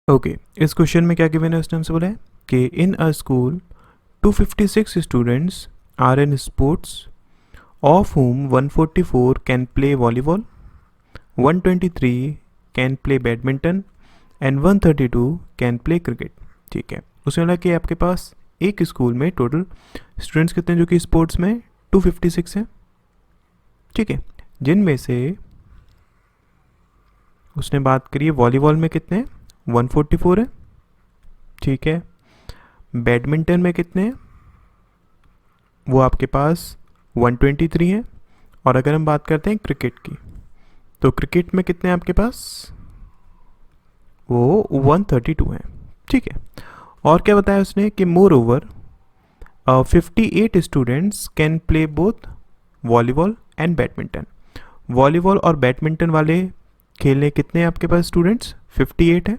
Okay, इस question में क्या गिवन है उसने हमसे बोला है कि in a school 256 students are in sports of whom 144 can play volleyball, 123 can play badminton and 132 can play cricket. ठीक है, उसने बोला कि आपके पास एक स्कूल में टोटल स्टूडेंट्स कितने हैं जो कि स्पोर्ट्स में 256 हैं। ठीक है, जिनमें से उसने बात करी है वॉलीबॉल में कितने हैं, 144 है। ठीक है, बैडमिंटन में कितने हैं, वो आपके पास 123 हैं। और अगर हम बात करते हैं क्रिकेट की, तो क्रिकेट में कितने हैं आपके पास, वो 132 हैं। ठीक है, और क्या बताया उसने कि more over 58 students can play both volleyball and badminton. Volleyball और बैडमिंटन वाले खेलने कितने हैं आपके पास स्टूडेंट्स, 58 है।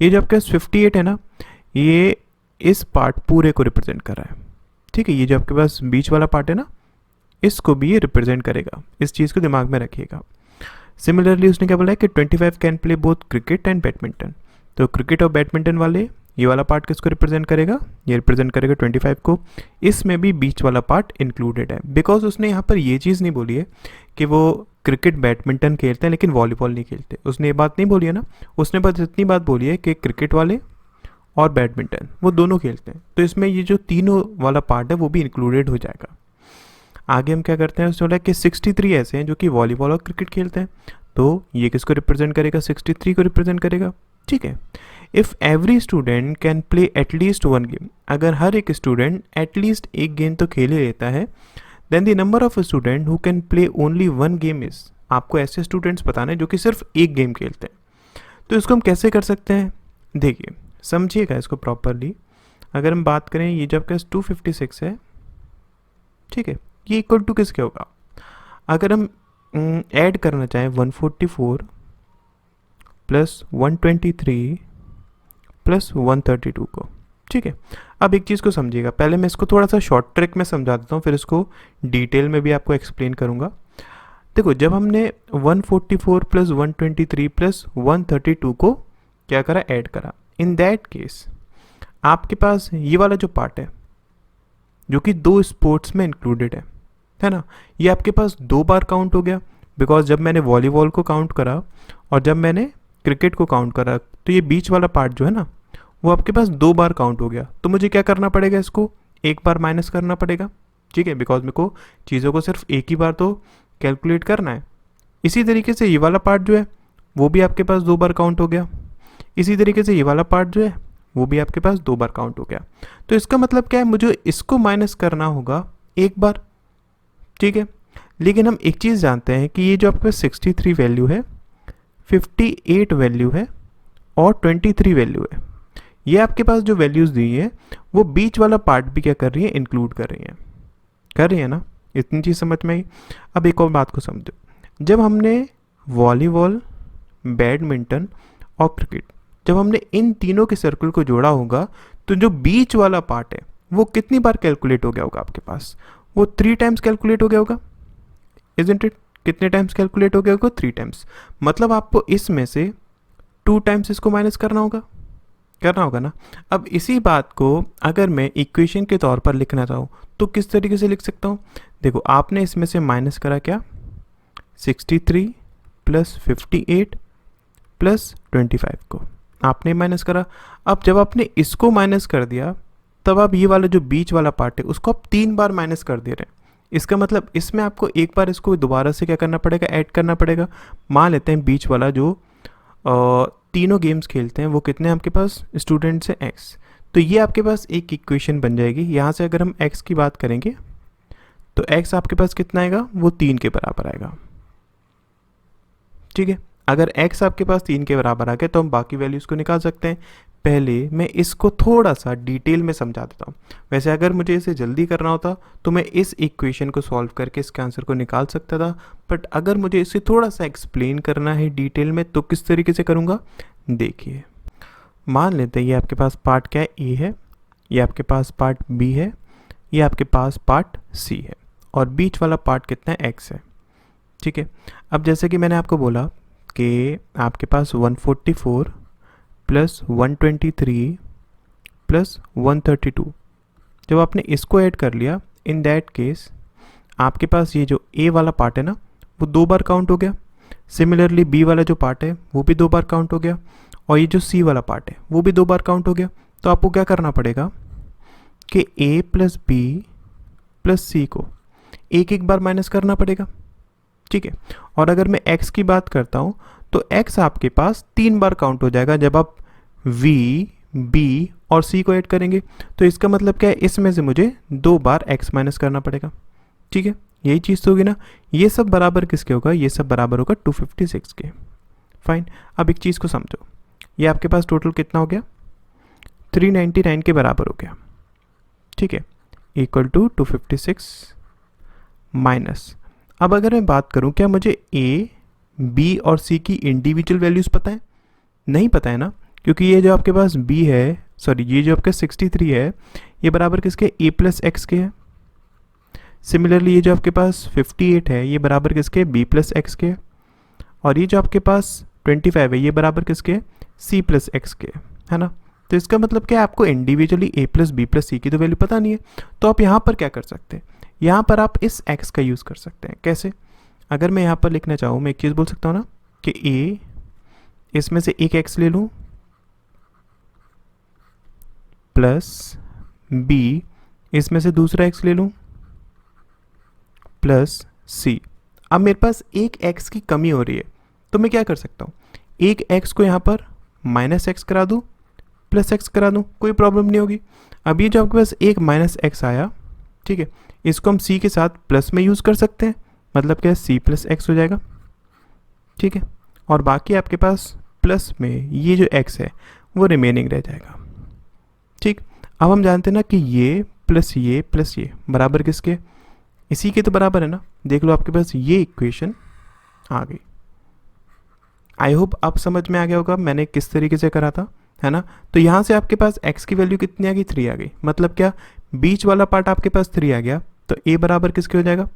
ये जो आपके पास 58 है ना, ये इस पार्ट पूरे को रिप्रेजेंट कर रहा है। ठीक है, ये जो आपके पास बीच वाला पार्ट है ना, इसको भी ये रिप्रेजेंट करेगा, इस चीज़ को दिमाग में रखिएगा। सिमिलरली उसने क्या बोला है कि 25 can play both cricket and badminton. तो क्रिकेट और बैडमिंटन वाले ये वाला पार्ट किसको रिप्रेजेंट करेगा, ये रिप्रेजेंट करेगा 25 को। इसमें भी बीच वाला पार्ट इंक्लूडेड है, बिकॉज उसने यहाँ पर ये चीज़ नहीं बोली है कि वो क्रिकेट बैडमिंटन खेलते हैं लेकिन वॉलीबॉल नहीं खेलते। उसने ये बात नहीं बोली है ना, उसने बस इतनी बात बोली है कि क्रिकेट वाले और बैडमिंटन वो दोनों खेलते हैं। तो इसमें ये जो तीनों वाला पार्ट है वो भी इंक्लूडेड हो जाएगा। आगे हम क्या करते हैं, उसने बोला कि 63 ऐसे हैं जो कि वॉलीबॉल और क्रिकेट खेलते हैं। तो ये किसको रिप्रेजेंट करेगा, 63 को रिप्रेजेंट करेगा। ठीक है, if every student can play at least one game, अगर हर एक स्टूडेंट एटलीस्ट एक गेम तो खेल ही लेता है, then the number of student who can play only one game is, आपको ऐसे स्टूडेंट्स बताने जो कि सिर्फ एक गेम खेलते हैं। तो इसको हम कैसे कर सकते हैं, देखिए समझिएगा इसको प्रॉपरली। अगर हम बात करें, ये जब कैसे 256 है, ठीक है, ये इक्वल टू किसके होगा, अगर हम ऐड करना चाहें 144 प्लस 123 प्लस 132 को। ठीक है, अब एक चीज़ को समझिएगा, पहले मैं इसको थोड़ा सा शॉर्ट ट्रिक में समझा देता हूँ, फिर इसको डिटेल में भी आपको एक्सप्लेन करूँगा। देखो, जब हमने 144 प्लस 123 प्लस 132 को क्या करा, ऐड करा, इन दैट केस आपके पास ये वाला जो पार्ट है जो कि दो स्पोर्ट्स में इंक्लूडेड है ना, ये आपके पास दो बार काउंट हो गया। बिकॉज जब मैंने वॉलीबॉल को काउंट करा और जब मैंने क्रिकेट को काउंट करा, तो ये बीच वाला पार्ट जो है ना, वो आपके पास दो बार काउंट हो गया। तो मुझे क्या करना पड़ेगा, इसको एक बार माइनस करना पड़ेगा। ठीक है, बिकॉज मेरे को चीज़ों को सिर्फ एक ही बार तो कैलकुलेट करना है। इसी तरीके से ये वाला पार्ट जो है वो भी आपके पास दो बार काउंट हो गया। इसी तरीके से ये वाला पार्ट जो है वो भी आपके पास दो बार काउंट हो गया। तो इसका मतलब क्या है, मुझे इसको माइनस करना होगा एक बार। ठीक है, लेकिन हम एक चीज़ जानते हैं कि ये जो आपके पास 63 वैल्यू है, 58 वैल्यू है और 23 वैल्यू है, ये आपके पास जो वैल्यूज़ दी है वो बीच वाला पार्ट भी क्या कर रही है, इंक्लूड कर रही है ना। इतनी चीज़ समझ में आई। अब एक और बात को समझो, जब हमने वॉलीबॉल, बैडमिंटन और क्रिकेट, जब हमने इन तीनों के सर्कल को जोड़ा होगा, तो जो बीच वाला पार्ट है वो कितनी बार कैलकुलेट हो गया होगा आपके पास, वो 3 टाइम्स कैलकुलेट हो गया होगा, इजंट इट। कितने टाइम्स कैलकुलेट हो गया होगा, 3 टाइम्स। मतलब आपको इसमें से 2 टाइम्स इसको माइनस करना होगा ना। अब इसी बात को अगर मैं इक्वेशन के तौर पर लिखना चाहूँ तो किस तरीके से लिख सकता हूँ, देखो आपने इसमें से माइनस करा क्या, 63 प्लस 58 प्लस 25 को आपने माइनस करा। अब जब आपने इसको माइनस कर दिया, तब आप ये वाला जो बीच वाला पार्ट है उसको आप 3 बार माइनस कर दे रहे हैं। इसका मतलब इसमें आपको एक बार इसको दोबारा से क्या करना पड़ेगा, ऐड करना पड़ेगा। मान लेते हैं बीच वाला जो तीनों गेम्स खेलते हैं वो कितने आपके पास स्टूडेंट्स हैं, एक्स। तो ये आपके पास एक इक्वेशन बन जाएगी। यहाँ से अगर हम एक्स की बात करेंगे तो एक्स आपके पास कितना आएगा, वो 3 के बराबर आएगा। ठीक है, अगर x आपके पास 3 के बराबर आ गया तो हम बाकी वैल्यूज़ को निकाल सकते हैं। पहले मैं इसको थोड़ा सा डिटेल में समझा देता हूँ। वैसे अगर मुझे इसे जल्दी करना होता तो मैं इस इक्वेशन को सॉल्व करके इसके आंसर को निकाल सकता था, बट अगर मुझे इसे थोड़ा सा एक्सप्लेन करना है डिटेल में तो किस तरीके से करूँगा, देखिए। मान लेते हैं ये आपके पास पार्ट क्या है, ए है, ये आपके पास पार्ट बी है, ये आपके पास पार्ट सी है, और बीच वाला पार्ट कितना है, एक्स है। ठीक है। अब जैसे कि मैंने आपको बोला कि आपके पास 144 प्लस 123 प्लस 132, जब आपने इसको ऐड कर लिया, इन दैट केस आपके पास ये जो ए वाला पार्ट है ना वो 2 बार काउंट हो गया। सिमिलरली बी वाला जो पार्ट है वो भी 2 बार काउंट हो गया, और ये जो सी वाला पार्ट है वो भी 2 बार काउंट हो गया। तो आपको क्या करना पड़ेगा कि ए प्लस बी प्लस सी को एक एक बार माइनस करना पड़ेगा, ठीक है। और अगर मैं x की बात करता हूँ तो x आपके पास 3 बार काउंट हो जाएगा जब आप v, b और c को ऐड करेंगे। तो इसका मतलब क्या है, इसमें से मुझे 2 बार x माइनस करना पड़ेगा, ठीक है। यही चीज़ तो होगी ना। ये सब बराबर किसके होगा, ये सब बराबर होगा 256 के। फाइन। अब एक चीज़ को समझो, ये आपके पास टोटल कितना हो गया, 399 के बराबर हो गया, ठीक है, इक्वल टू 256 माइनस। अब अगर मैं बात करूं, क्या मुझे ए, बी और सी की इंडिविजुअल वैल्यूज़ पता है? नहीं पता है ना, क्योंकि ये जो आपके पास बी है, सॉरी ये जो आपका 63 है, ये बराबर किसके, ए प्लस एक्स के है। सिमिलरली ये जो आपके पास 58 है, ये बराबर किसके, बी प्लस एक्स के। और ये जो आपके पास 25 है, ये बराबर किसके, सी प्लस एक्स के, है ना। तो इसका मतलब क्या है, आपको इंडिविजुअली ए प्लस बी प्लस सी की तो वैल्यू पता नहीं है। तो आप यहाँ पर क्या कर सकते हैं, यहाँ पर आप इस x का यूज़ कर सकते हैं। कैसे? अगर मैं यहाँ पर लिखना चाहूँ, मैं एक चीज़ बोल सकता हूँ ना कि a, इसमें से एक x ले लूँ प्लस b, इसमें से दूसरा x ले लूँ प्लस c। अब मेरे पास एक x की कमी हो रही है, तो मैं क्या कर सकता हूँ, एक x को यहाँ पर माइनस एक्स करा दूँ, प्लस एक्स करा दूँ, कोई प्रॉब्लम नहीं होगी। अब ये जो आपके पास एक माइनस एक्स आया, ठीक है, इसको हम c के साथ प्लस में यूज़ कर सकते हैं, मतलब क्या है, c प्लस एक्स हो जाएगा, ठीक है। और बाकी आपके पास प्लस में ये जो x है वो रिमेनिंग रह जाएगा, ठीक। अब हम जानते हैं ना कि ये प्लस ये बराबर किसके, इसी के तो बराबर है ना। देख लो आपके पास ये इक्वेशन आ गई। आई होप आप समझ में आ गया होगा मैंने किस तरीके से करा था, है ना। तो यहाँ से आपके पास x की वैल्यू कितनी आ गई, 3 आ गई। मतलब क्या, बीच वाला पार्ट आपके पास 3 आ गया, तो a बराबर किसके हो जाएगा,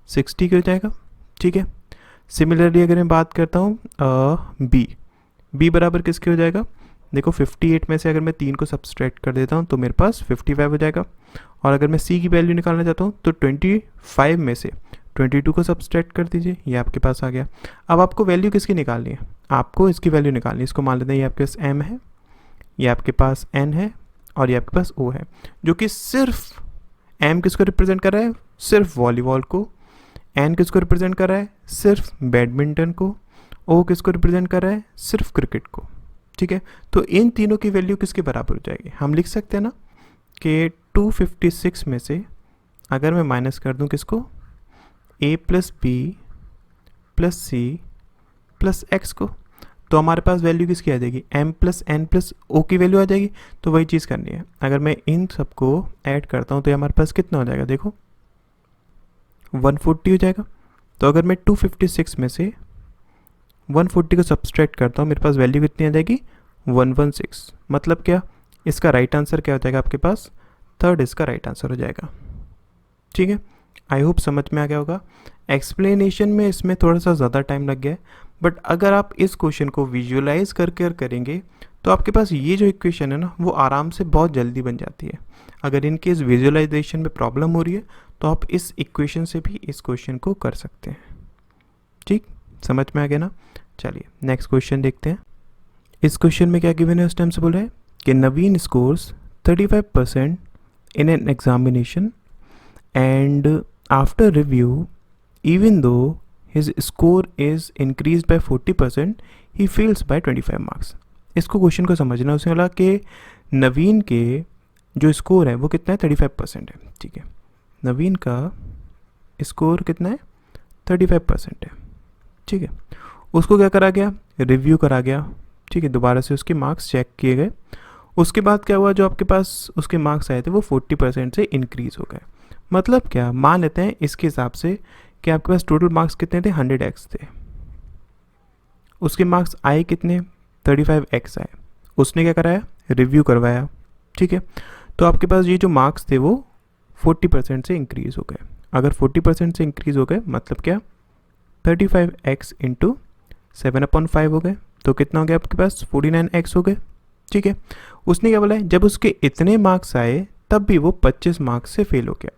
60 के हो जाएगा, ठीक है। सिमिलरली अगर मैं बात करता हूँ b बराबर किसके हो जाएगा, देखो 58 में से अगर मैं 3 को सब्सट्रैक्ट कर देता हूँ तो मेरे पास 55 हो जाएगा। और अगर मैं c की वैल्यू निकालना चाहता हूँ तो 25 में से 22 को सब्सट्रैक्ट कर दीजिए, ये आपके पास आ गया। अब आपको वैल्यू किसकी निकालनी है, आपको इसकी वैल्यू निकालनी है। इसको मान लेते हैं ये आपके पास m है, ये आपके पास n है, और ये आपके पास o है, जो कि सिर्फ m किसको रिप्रेजेंट कर रहा है, सिर्फ वॉलीबॉल को, n किसको रिप्रेजेंट कर रहा है, सिर्फ बैडमिंटन को, o किसको रिप्रेजेंट कर रहा है, सिर्फ क्रिकेट को, ठीक है। तो इन तीनों की वैल्यू किसके बराबर हो जाएगी, हम लिख सकते हैं ना कि 256 में से अगर मैं माइनस कर दूं किसको, a plus b plus c plus x को, तो हमारे पास वैल्यू किसकी आ जाएगी, m plus n plus o की वैल्यू आ जाएगी। तो वही चीज़ करनी है, अगर मैं इन सबको ऐड करता हूँ तो हमारे पास कितना हो जाएगा, देखो 140 हो जाएगा। तो अगर मैं 256 में से 140 को सब्सट्रैक्ट करता हूँ, मेरे पास वैल्यू कितनी आ जाएगी, 116। मतलब क्या, इसका राइट आंसर क्या हो जाएगा आपके पास, थर्ड इसका राइट आंसर हो जाएगा, ठीक है। आई होप समझ में आ गया होगा। एक्सप्लेनेशन में इसमें थोड़ा सा ज़्यादा टाइम लग गया है, बट अगर आप इस क्वेश्चन को विजुअलाइज करके करेंगे तो आपके पास ये जो इक्वेशन है ना वो आराम से बहुत जल्दी बन जाती है। अगर इनके इस विजुअलाइजेशन में प्रॉब्लम हो रही है तो आप इस इक्वेशन से भी इस क्वेश्चन को कर सकते हैं, ठीक, समझ में आ गया ना। चलिए नेक्स्ट क्वेश्चन देखते हैं। इस क्वेश्चन में क्या गिवन है, उस टाइम से बोल रहे हैं कि Naveen scores 35% in an examination and after review, even though his score is increased by 40%, he fails by 25 marks। इसको क्वेश्चन को समझना, उसने बोला कि नवीन के जो स्कोर है वो कितना है, 35% है, ठीक है। नवीन का स्कोर कितना है, 35% है, ठीक है। उसको क्या करा गया, रिव्यू करा गया, ठीक है, दोबारा से उसके मार्क्स चेक किए गए। उसके बाद क्या हुआ, जो आपके पास उसके मार्क्स आए थे वो 40% से इंक्रीज़ हो गए। मतलब क्या, मान लेते हैं इसके हिसाब से कि आपके पास टोटल मार्क्स कितने थे, 100x थे, उसके मार्क्स आए कितने, 35x आए। उसने क्या कराया, रिव्यू करवाया, ठीक है। तो आपके पास ये जो मार्क्स थे वो 40% से इंक्रीज़ हो गए। अगर 40% से इंक्रीज़ हो गए मतलब क्या, 35x इंटू 7/5 हो गए, तो कितना हो गया आपके पास 49x हो गए। ठीक है, उसने क्या बोला है, जब उसके इतने मार्क्स आए तब भी वो 25 मार्क्स से फेल हो गया।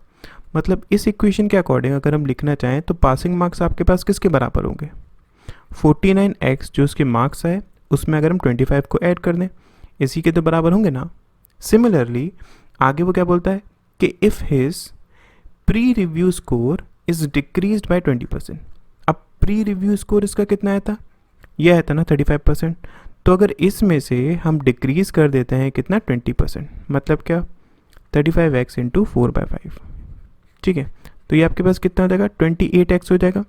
मतलब इस इक्वेशन के अकॉर्डिंग अगर हम लिखना चाहें तो पासिंग मार्क्स आपके पास किसके बराबर होंगे, 49x जो उसके मार्क्स आए उसमें अगर हम 25 को ऐड कर दें, इसी के तो बराबर होंगे ना। सिमिलरली आगे वो क्या बोलता है कि if his pre review score is decreased bye 20%। अब प्री रिव्यू स्कोर इसका कितना आया था, यह आया था ना 35%। तो अगर इसमें से हम डिक्रीज कर देते हैं कितना 20%, मतलब क्या 35x इंटू 4/5। ठीक है, तो ये आपके पास कितना हो जाएगा 28x हो जाएगा।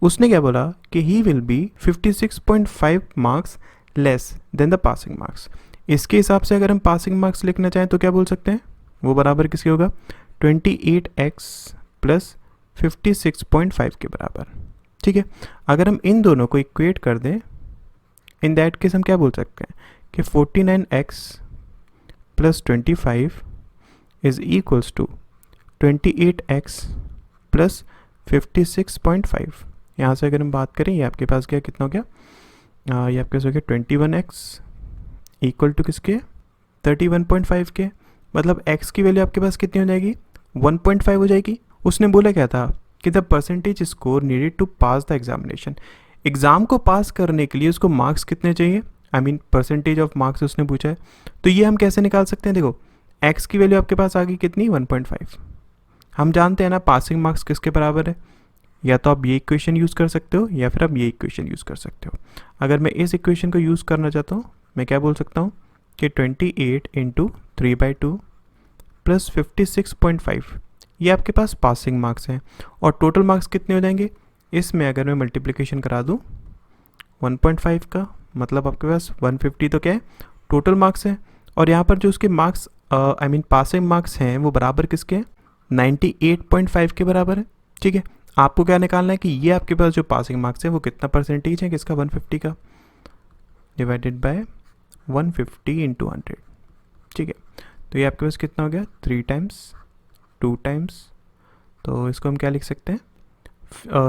उसने क्या बोला कि he will be 56.5 marks less than the passing marks. इसके हिसाब से अगर हम पासिंग मार्क्स लिखना चाहें तो क्या बोल सकते हैं, वो बराबर किसके होगा 28x प्लस 56.5 के बराबर। ठीक है, अगर हम इन दोनों को इक्वेट कर दें, इन दैट केस हम क्या बोल सकते हैं कि 49x plus 25 is equals to 28x plus 56.5। यहाँ से अगर हम बात करें, ये आपके पास क्या कितना हो गया, ये आपके पास हो गया 21x इक्वल टू किसके 31.5 के। मतलब x की वैल्यू आपके पास कितनी हो जाएगी 1.5 हो जाएगी। उसने बोला क्या था कि the percentage score needed to pass the examination. Exam को पास करने के लिए उसको मार्क्स कितने चाहिए, I mean percentage of marks उसने पूछा है। तो ये हम कैसे निकाल सकते हैं, देखो x की वैल्यू आपके पास आ गई कितनी 1.5। हम जानते हैं ना पासिंग मार्क्स किसके बराबर है, या तो आप ये इक्वेशन यूज़ कर सकते हो या फिर आप ये इक्वेशन यूज़ कर सकते हो। अगर मैं इस इक्वेशन को यूज़ करना चाहता हूँ, मैं क्या बोल सकता हूँ कि 28 इंटू 3/2 प्लस 56.5 ये आपके पास पासिंग मार्क्स हैं। और टोटल मार्क्स कितने हो जाएंगे, इसमें अगर मैं मल्टीप्लिकेशन करा दूँ 1.5 का, मतलब आपके पास 150 तो क्या है टोटल मार्क्स है। और यहाँ पर जो उसके marks I mean passing marks हैं वो बराबर किसके हैं 98.5 के बराबर है। ठीक है, आपको क्या निकालना है कि ये आपके पास जो पासिंग मार्क्स है वो कितना परसेंटेज है किसका 150 का, डिवाइडेड बाय 150 इंटू 100। ठीक है, तो ये आपके पास कितना हो गया 3 टाइम्स 2 टाइम्स, तो इसको हम क्या लिख सकते हैं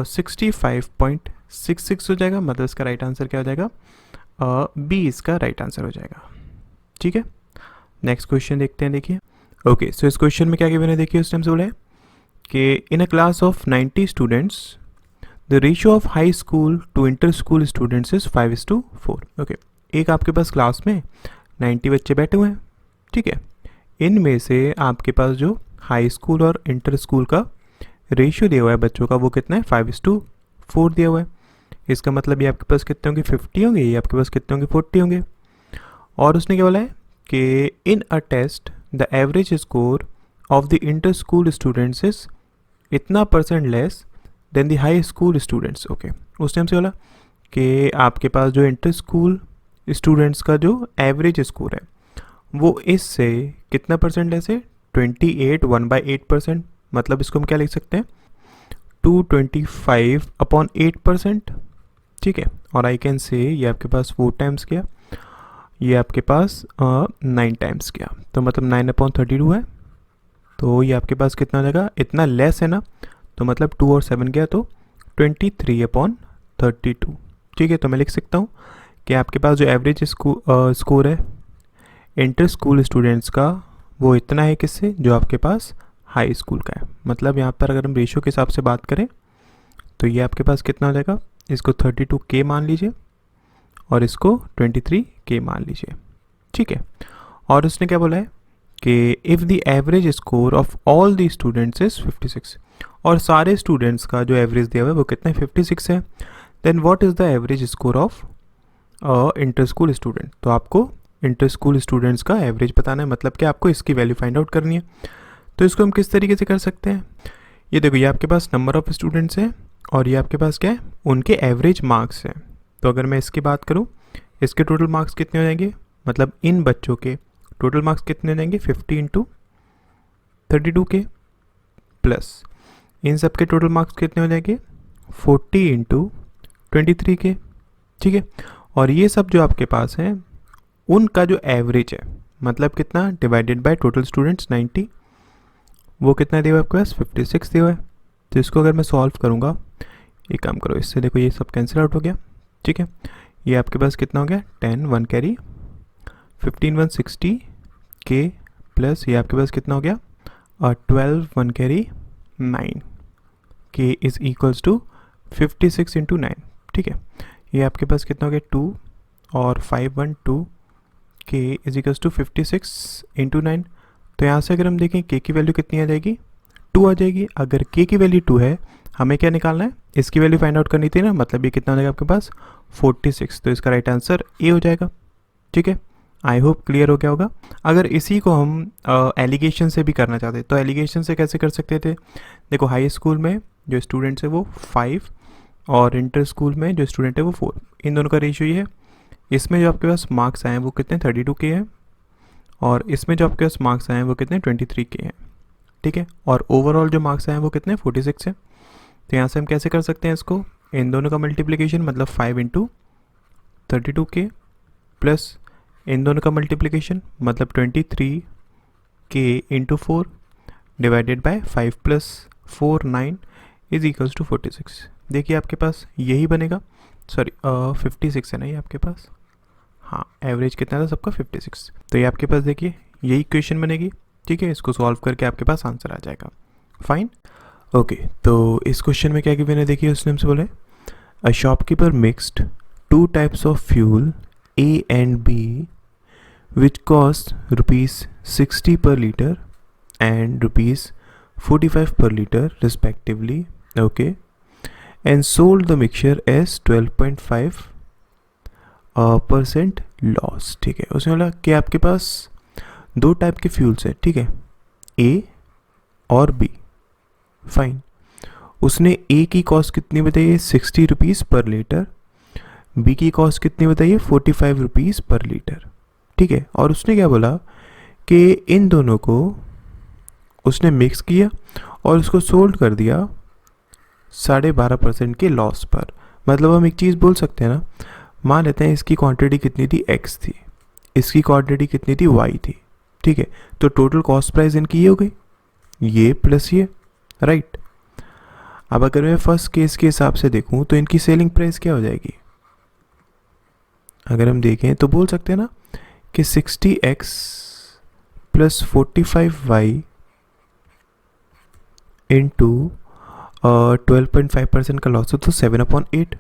65.66 हो जाएगा। मतलब इसका राइट आंसर क्या हो जाएगा, बी इसका राइट आंसर हो जाएगा। ठीक है, नेक्स्ट क्वेश्चन देखते हैं। देखिए ओके, सो इस क्वेश्चन में क्या गिवन है, देखिए उस टाइम से बोला है कि in a class of 90 students the ratio of high school to inter school students is 5:4। Okay, एक आपके पास क्लास में 90 बच्चे बैठे हुए हैं। ठीक है, इनमें से आपके पास जो हाई स्कूल और इंटर स्कूल का रेशियो दिया हुआ है बच्चों का वो कितना है 5:4 दिया हुआ है। इसका मतलब ये आपके पास कितने होंगे 50 होंगे, ये आपके पास कितने होंगे 40 होंगे। और उसने क्या बोला है कि in a test the average score of the inter school students is इतना % less than the high school students. Okay, उस टाइम से बोला कि आपके पास जो इंटर स्कूल स्टूडेंट्स का जो एवरेज स्कोर है वो इससे कितना % लेस है 28 1/8%। मतलब इसको हम क्या लिख सकते हैं 225/8%। ठीक है, और आई कैन से ये आपके पास 4 टाइम्स गया, ये आपके पास 9 टाइम्स गया, तो मतलब 9/32 है। तो ये आपके पास कितना हो जाएगा, इतना लेस है ना, तो मतलब 2 और 7 गया तो 23/32। ठीक है, तो मैं लिख सकता हूँ कि आपके पास जो एवरेज स्कोर है इंटर स्कूल स्टूडेंट्स का वो इतना है किससे, जो आपके पास हाई स्कूल का है। मतलब यहाँ पर अगर हम रेशियो के हिसाब से बात करें तो ये आपके पास कितना हो जाएगा, इसको 32K मान लीजिए और इसको 23K मान लीजिए। ठीक है, और उसने क्या बोला है कि if the average score of all the students is 56, और सारे स्टूडेंट्स का जो एवरेज दिया हुआ है वो कितना है 56 है, then what is the average score of inter school student. तो आपको इंटर स्कूल स्टूडेंट्स का एवरेज बताना है, मतलब कि आपको इसकी वैल्यू फाइंड आउट करनी है। तो इसको हम किस तरीके से कर सकते हैं, ये देखो ये आपके पास नंबर ऑफ़ स्टूडेंट्स हैं और ये आपके पास क्या है उनके एवरेज मार्क्स हैं। तो अगर मैं इसकी बात करूँ, इसके टोटल मार्क्स कितने हो जाएंगे, मतलब इन बच्चों के टोटल मार्क्स कितने हो जाएंगे 50 इंटू 32K प्लस इन सब के टोटल मार्क्स कितने हो जाएंगे 40 इंटू 23K। ठीक है, और ये सब जो आपके पास हैं उनका जो एवरेज है मतलब कितना डिवाइडेड बाय टोटल स्टूडेंट्स 90, वो कितना दिया हुआ है आपके पास 56 दिया हुआ है। तो इसको अगर मैं सॉल्व करूँगा, एक काम करो, इससे देखो ये सब कैंसिल आउट हो गया, ठीक है। ये आपके पास कितना हो गया 10 1 कैरी 15 1 60 के प्लस ये आपके पास कितना हो गया 12 1 कैरी 9 के इज इक्वल्स टू 56 इंटू 9, ठीक है। ये आपके पास कितना हो गया 2 और 5 1 2 के इज इक्वल्स टू 56 इंटू 9। तो यहाँ से अगर हम देखें के की वैल्यू कितनी आ जाएगी 2 आ जाएगी। अगर के की वैल्यू 2 है हमें क्या निकालना है, इसकी वैल्यू फाइंड आउट करनी थी ना, मतलब ये कितना हो जाएगा आपके पास 46। तो इसका राइट आंसर ए हो जाएगा, ठीक है। आई होप क्लियर हो गया होगा। अगर इसी को हम एलिगेशन से भी करना चाहते तो एलिगेशन से कैसे कर सकते थे, देखो हाई स्कूल में जो स्टूडेंट्स है वो 5 और इंटर स्कूल में जो स्टूडेंट है वो 4, इन दोनों का रेशियो ये है। इसमें जो आपके पास मार्क्स आए हैं वो कितने 32 के हैं और इसमें जो आपके पास मार्क्स आए हैं वो कितने 23 के हैं, ठीक है। और ओवरऑल जो मार्क्स आए हैं वो कितने 46 है। तो यहाँ से हम कैसे कर सकते हैं इसको, इन दोनों का मल्टीप्लिकेशन मतलब 5 इंटू 32 के प्लस इन दोनों का मल्टीप्लिकेशन मतलब 23 के into 4 divided by 5 plus 4 9 is equals to 46। देखिए आपके पास यही बनेगा, सॉरी 56 है ना ये आपके पास, हाँ एवरेज कितना था सबका 56। तो ये आपके पास देखिए यही इक्वेशन बनेगी, ठीक है। इसको सॉल्व करके आपके पास आंसर आ जाएगा, फाइन। ओके तो इस क्वेश्चन में क्या गिवन है देखिए, उसने हमसे बोला है a shopkeeper mixed 2 types of fuel A and B which cost rupees 60 per liter and rupees 45 per liter respectively, okay, and sold the mixture as 12.5% loss, ठीक है। उसने बोला कि आपके पास 2 टाइप के फ्यूल्स है, ठीक है, A और B, फाइन। उसने A की कॉस्ट कितनी बताई है 60 रुपीज़ पर लीटर, B की कॉस्ट कितनी बताइए 45 रुपीज़ पर लीटर, ठीक है। और उसने क्या बोला कि इन दोनों को उसने मिक्स किया और उसको सोल्ड कर दिया 12.5% के लॉस पर। मतलब हम एक चीज़ बोल सकते हैं ना, मान लेते हैं इसकी क्वांटिटी कितनी थी x थी, इसकी क्वांटिटी कितनी थी y थी, ठीक है। तो टोटल कॉस्ट प्राइस इनकी ये हो गई, ये प्लस ये, राइट। अब अगर मैं फर्स्ट केस के हिसाब से देखूं तो इनकी सेलिंग प्राइस क्या हो जाएगी, अगर हम देखें तो बोल सकते हैं ना कि 60x प्लस 45y इंटू 12.5% का लॉस हो तो 7/8,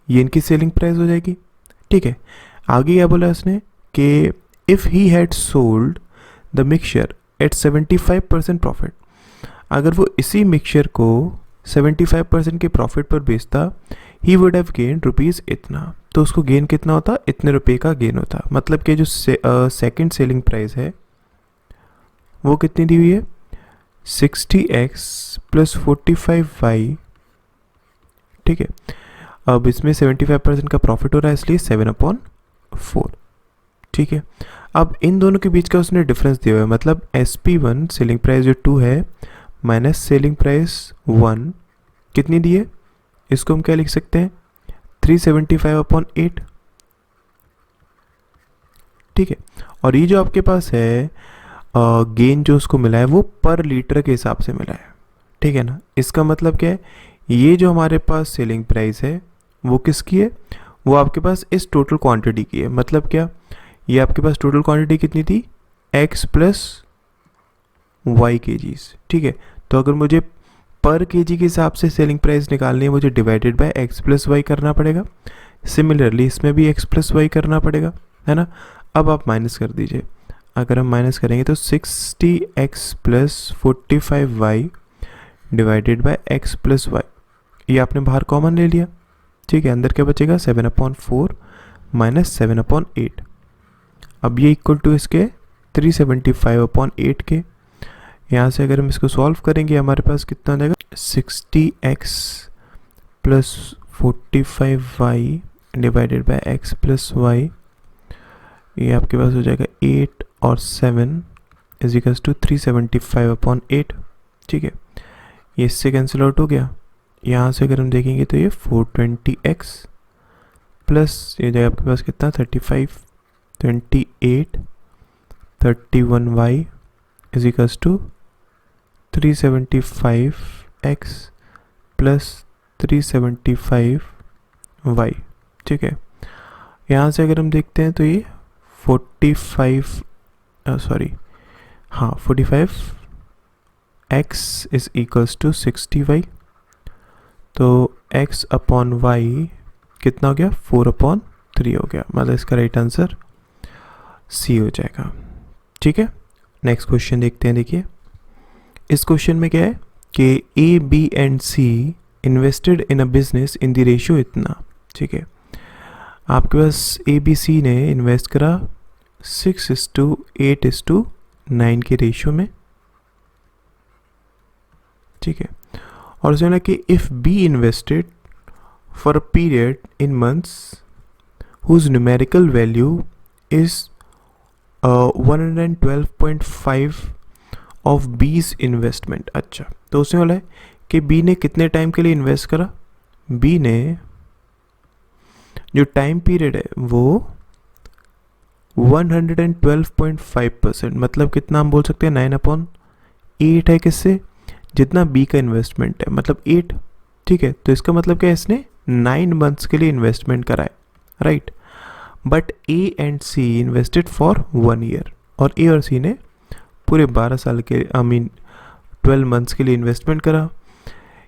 ये इनकी सेलिंग प्राइस हो जाएगी, ठीक है। आगे क्या बोला उसने कि if he had sold the mixture eight 75% profit, अगर वो इसी मिक्सचर को 75% के प्रॉफिट पर बेचता he would have gain rupees इतना, तो उसको गेन कितना होता, इतने रुपए का गेन होता। मतलब कि जो सेकंड सेलिंग प्राइस है वो कितनी दी हुई है 60x प्लस 45y, ठीक है। अब इसमें 75% का प्रॉफिट हो रहा है इसलिए 7/4, ठीक है। अब इन दोनों के बीच का उसने डिफरेंस दिया हुआ है, मतलब SP1 सेलिंग प्राइस जो 2 है माइनस सेलिंग प्राइस 1 कितनी दी है, इसको हम क्या लिख सकते हैं 375/8, ठीक है। और ये जो आपके पास है गेन जो उसको मिला है वो पर लीटर के हिसाब से मिला है, ठीक है ना। इसका मतलब क्या है, ये जो हमारे पास सेलिंग प्राइस है वो किसकी है, वो आपके पास इस टोटल क्वांटिटी की है। मतलब क्या, ये आपके पास टोटल क्वांटिटी कितनी थी x प्लस वाई केजीज, ठीक है। तो अगर मुझे पर केजी के हिसाब से सेलिंग प्राइस निकालनी है मुझे divided by x plus y करना पड़ेगा। सिमिलरली इसमें भी x प्लस वाई करना पड़ेगा, है ना। अब आप माइनस कर दीजिए, अगर हम माइनस करेंगे तो 60x plus 45y divided by x plus y, ये आपने बाहर कॉमन ले लिया, ठीक है। अंदर क्या बचेगा 7/4 माइनस 7/8। अब ये इक्वल टू इसके 375/8 के। यहाँ से अगर हम इसको सॉल्व करेंगे हमारे पास कितना आ जाएगा 60x plus 45y divided by x plus y, ये आपके पास हो जाएगा 8 और 7 इज इक्वल्स टू 375/8, ठीक है। ये इससे कैंसिल आउट हो गया। यहाँ से अगर हम देखेंगे तो ये 420x प्लस ये जाएगा आपके पास कितना 35 28 31y is equals to 375x plus 375y, ठीक है। यहाँ से अगर हम देखते हैं तो ये 45x is equals to 60y, तो x अपॉन y कितना हो गया, 4/3 हो गया, मतलब इसका राइट आंसर सी हो जाएगा, ठीक है। नेक्स्ट क्वेश्चन देखते हैं। देखिए इस क्वेश्चन में क्या है कि A B and C invested in a business in the ratio इतना, ठीक है। आपके पास ए बी सी ने इन्वेस्ट करा 6:8:9 के रेशियो में, ठीक है। और उसने कि if B invested for a period in months whose numerical value is 112.5 of B's investment. अच्छा, तो उसने बोला है कि बी ने कितने टाइम के लिए इन्वेस्ट करा, बी ने जो टाइम पीरियड है वो 112.5%, मतलब कितना हम बोल सकते हैं 9/8 है, किससे, जितना बी का इन्वेस्टमेंट है, मतलब 8, ठीक है। तो इसका मतलब क्या है, इसने 9 मंथ्स के लिए इन्वेस्टमेंट करा है, right. But A and C invested for 1 year, और ए और सी ने पूरे 12 साल के 12 मंथ्स के लिए इन्वेस्टमेंट करा।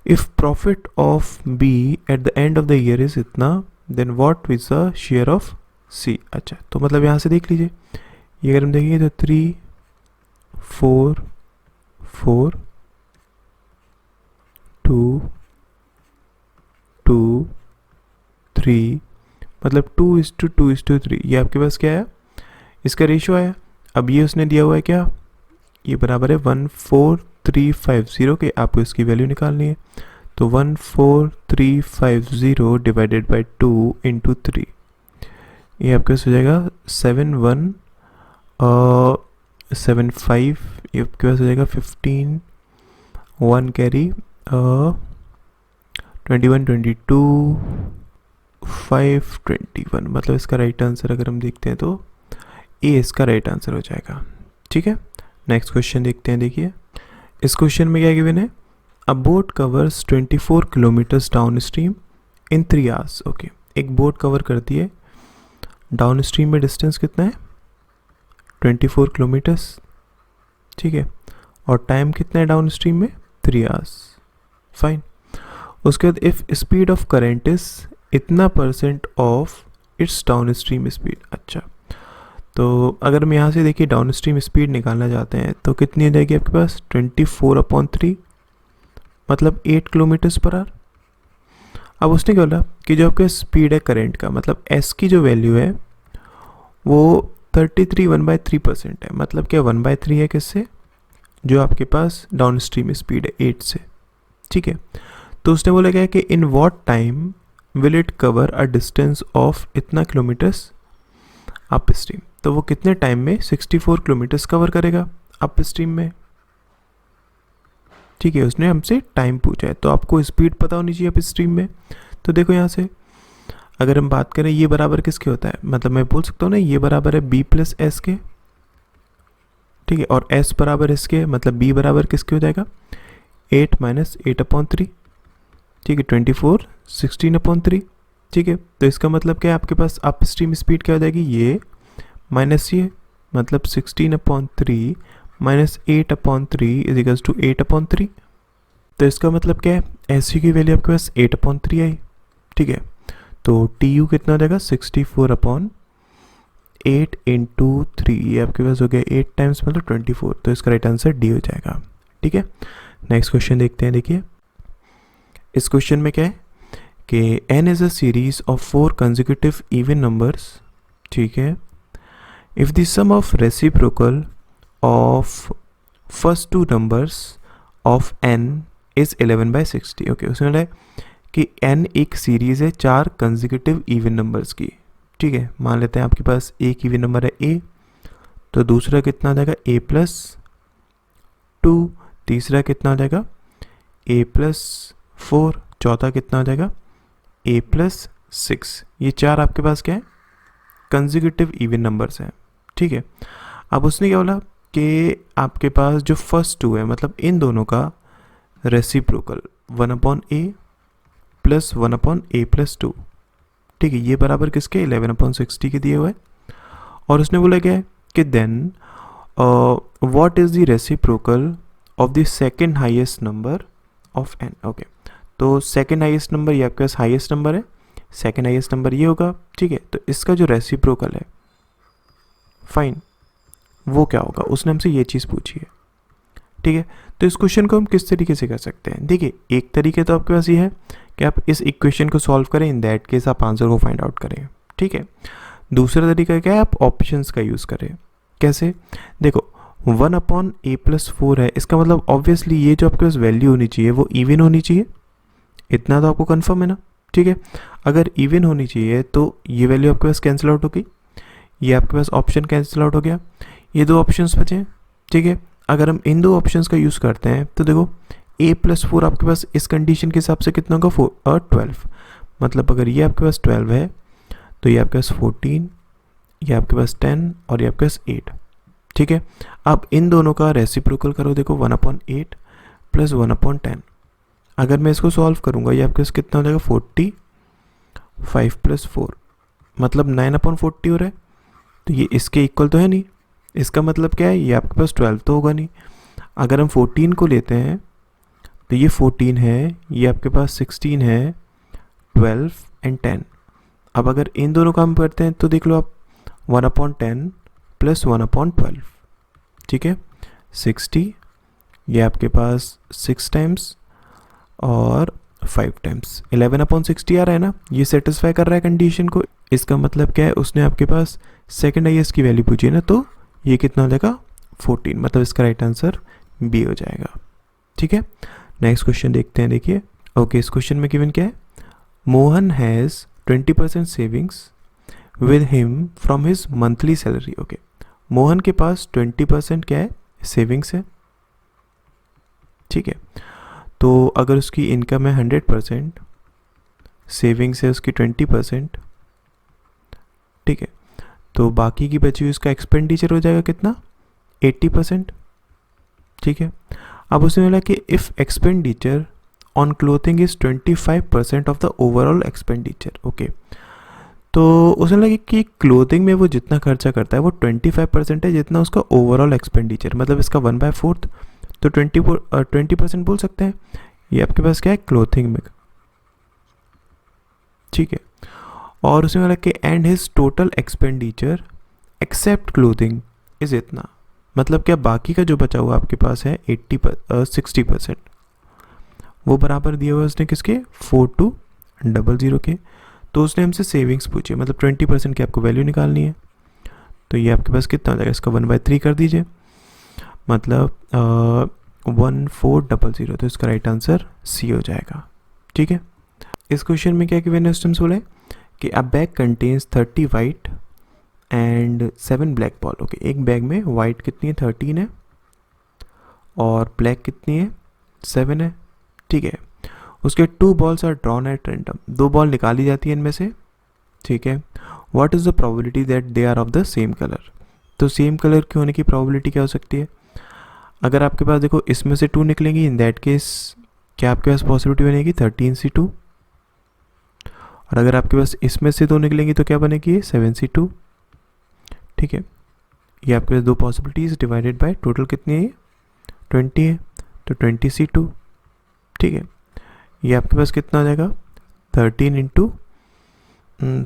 If profit of B at the end of the year is इतना, then what is the share of C. अच्छा, तो मतलब यहाँ से देख लीजिए, ये अगर हम देखेंगे तो 3 4 4 2 2 3, मतलब 2:2:3, ये आपके पास क्या है, इसका रेशियो आया। अब ये उसने दिया हुआ है क्या, ये बराबर है 14350 के, आपको इसकी वैल्यू निकालनी है। तो 14350 डिवाइडेड बाई 2 इंटू 3, ये आपके पास हो जाएगा 7175, ये आपके पास हो जाएगा 15, 1 कैरी 21 22 521, मतलब इसका राइट आंसर अगर हम देखते हैं तो ए इसका राइट आंसर हो जाएगा, ठीक है। नेक्स्ट क्वेश्चन देखते हैं। देखिए इस क्वेश्चन में क्या गिवन है, अ boat covers 24 kilometres downstream इन 3 आवर्स। ओके, एक बोट कवर करती है, डाउन स्ट्रीम में डिस्टेंस कितना है 24 किलोमीटर्स, ठीक है, और टाइम कितना है डाउन स्ट्रीम में 3 आवर्स, फाइन। उसके बाद if speed of current is इतना % of its down stream speed. अच्छा, तो अगर हम यहाँ से देखिए डाउन स्ट्रीम स्पीड निकालना चाहते हैं तो कितनी हो जाएगी आपके पास 24/3, मतलब 8 किलोमीटर्स पर आवर। अब उसने क्या बोला कि जो आपके स्पीड है करंट का, मतलब एस की जो वैल्यू है वो 33 1/3% है, मतलब क्या 1/3 है किससे, जो आपके पास डाउन स्ट्रीम स्पीड है 8 से, ठीक है। तो उसने बोला क्या कि in what time will it cover a distance of इतना किलोमीटर्स अप स्ट्रीम, तो वो कितने टाइम में 64 किलोमीटर्स कवर करेगा अप स्ट्रीम में, ठीक है। उसने हमसे टाइम पूछा है, तो आपको स्पीड पता होनी चाहिए अप स्ट्रीम में। तो देखो यहाँ से अगर हम बात करें ये बराबर किसके होता है, मतलब मैं बोल सकता हूँ ना ये बराबर है b प्लस एस के, ठीक है, और s बराबर इसके, मतलब b बराबर किसके हो जाएगा 8 - 8/3, ठीक है, 24 16/3, ठीक है। तो इसका मतलब क्या है, आपके पास अप स्ट्रीम स्पीड क्या हो जाएगी, ये माइनस ये, मतलब 16/3 माइनस 8/3 इज इक्वल्स टू 8/3। तो इसका मतलब क्या है, एस की वैल्यू आपके पास 8/3 आई, ठीक है। तो टी यू कितना हो जाएगा 64/8 इंटू 3, ये आपके पास हो गया 8 टाइम्स मतलब 24, तो इसका राइट आंसर डी हो जाएगा, ठीक है। नेक्स्ट क्वेश्चन देखते हैं। देखिए इस क्वेश्चन में क्या है कि n is a series of 4 consecutive even numbers, ठीक है। If the sum of reciprocal of first 2 numbers of n is 11/60। Okay, उसमें बोला है कि n एक सीरीज है 4 कंसेक्यूटिव इवन नंबर्स की, ठीक है। मान लेते हैं आपके पास एक इवन नंबर है a, तो दूसरा कितना आ जाएगा a+2, तीसरा कितना आ जाएगा a+4, चौथा कितना आ जाएगा a+6। ये 4 आपके पास क्या है कंसेक्यूटिव इवन नंबर्स हैं, ठीक है। अब उसने क्या बोला कि आपके पास जो फर्स्ट 2 है, मतलब इन दोनों का रेसिप्रोकल 1/a प्लस 1/a+2, ठीक है, ये बराबर किसके 11/60 के दिए हुए हैं। और उसने बोला क्या है कि then what is the reciprocal of the second highest number of n। Okay, तो सेकेंड हाईएस्ट नंबर ये आपके पास हाईएस्ट नंबर है, सेकेंड हाईएस्ट नंबर ये होगा, ठीक है। तो इसका जो रेसिप्रोकल है, फाइन, वो क्या होगा, उसने हमसे ये चीज़ पूछी है, ठीक है। तो इस क्वेश्चन को हम किस तरीके से कर सकते हैं, देखिए एक तरीके तो आपके पास ये है कि आप इस इक्वेशन को सॉल्व करें, इन दैट केस आप आंसर को फाइंड आउट करें, ठीक है। दूसरा तरीका क्या है, आप ऑप्शंस का यूज़ करें। कैसे, देखो 1/a+4 है, इसका मतलब ऑब्वियसली ये जो आपके पास वैल्यू होनी चाहिए वो इवन होनी चाहिए, इतना तो आपको कंफर्म है ना, ठीक है। अगर इवन होनी चाहिए तो ये वैल्यू आपके पास कैंसिल आउट होगी, ये आपके पास ऑप्शन कैंसिल आउट हो गया, ये दो ऑप्शंस बचे, ठीक है। अगर हम इन दो ऑप्शंस का यूज़ करते हैं तो देखो a+4 आपके पास इस कंडीशन के हिसाब से कितना होगा 12, मतलब अगर ये आपके पास 12 है तो ये आपके पास 14, ये आपके पास 10 और ये आपके पास 8, ठीक है। अब इन दोनों का रेसिप्रोकल करो, देखो 1/8 प्लस 1/10, अगर मैं इसको सॉल्व करूँगा ये आपके पास कितना हो जाएगा 45 प्लस 4, मतलब 9/40 हो रहा है। तो ये इसके इक्वल तो है नहीं, इसका मतलब क्या है, ये आपके पास 12 तो होगा नहीं। अगर हम 14 को लेते हैं तो ये 14 है, ये आपके पास 16 है, 12 एंड 10। अब अगर इन दोनों का हम करते हैं तो देख लो आप 1/10 प्लस 1/12, ठीक है, 60, ये आपके पास 6 टाइम्स और 5 टाइम्स 11/60 आ रहा है ना, ये सेटिस्फाई कर रहा है कंडीशन को। इसका मतलब क्या है, उसने आपके पास सेकेंड हाईएस्ट की वैल्यू पूछी है ना, तो ये कितना हो जाएगा 14, मतलब इसका राइट आंसर बी हो जाएगा, ठीक है। नेक्स्ट क्वेश्चन देखते हैं, देखिए ओके, इस क्वेश्चन में गिवन क्या है, Mohan has 20% savings with him from his monthly salary. Okay, Mohan के पास 20% क्या है, सेविंग्स है, ठीक है। तो अगर उसकी इनकम है 100%, सेविंग्स है उसकी 20%, ठीक है, तो बाकी की बची हुई उसका एक्सपेंडिचर हो जाएगा कितना 80%, ठीक है। अब उसने बोला कि if expenditure on clothing is 25% of the overall expenditure. Okay, तो उसने लगा कि क्लोथिंग में वो जितना खर्चा करता है वो 25% है जितना उसका ओवरऑल एक्सपेंडिचर, मतलब इसका 1/4, तो 20% बोल सकते हैं। ये आपके पास क्या है क्लोथिंग में, ठीक है। और उसमें लगा कि and his total expenditure except clothing is इतना, मतलब क्या बाकी का जो बचा हुआ आपके पास है 60%, वो बराबर दिया हुआ है उसने किसके 4200 के। तो उसने हमसे सेविंग्स पूछी, मतलब 20% की आपको वैल्यू निकालनी है, तो ये आपके पास कितना हो जाएगा, इसका 1/3 कर दीजिए, मतलब 1400, तो इसका राइट आंसर सी हो जाएगा, ठीक है। इस क्वेश्चन में क्या गिवन है, उसने बोला है कि अ bag contains 30 white and 7 black ball. Okay, एक बैग में वाइट कितनी है 13 है और ब्लैक कितनी है 7 है, ठीक है। उसके 2 balls are drawn at random, 2 ball निकाली जाती है इनमें से, ठीक है। What is the probability that they are of the same colour, तो सेम कलर के होने की प्रोबेबिलिटी क्या हो सकती है। अगर आपके पास देखो इसमें से 2 निकलेंगी, इन दैट केस क्या आपके पास पॉसिबिलिटी बनेगी 13C2, और अगर आपके पास इसमें से 2 निकलेंगी तो क्या बनेगी 7C2, ठीक है। ये आपके पास 2 पॉसिबिलिटीज़ डिवाइडेड बाय टोटल कितनी है 20 है, तो 20C2, ठीक है। ये आपके पास कितना हो जाएगा 13 इंटू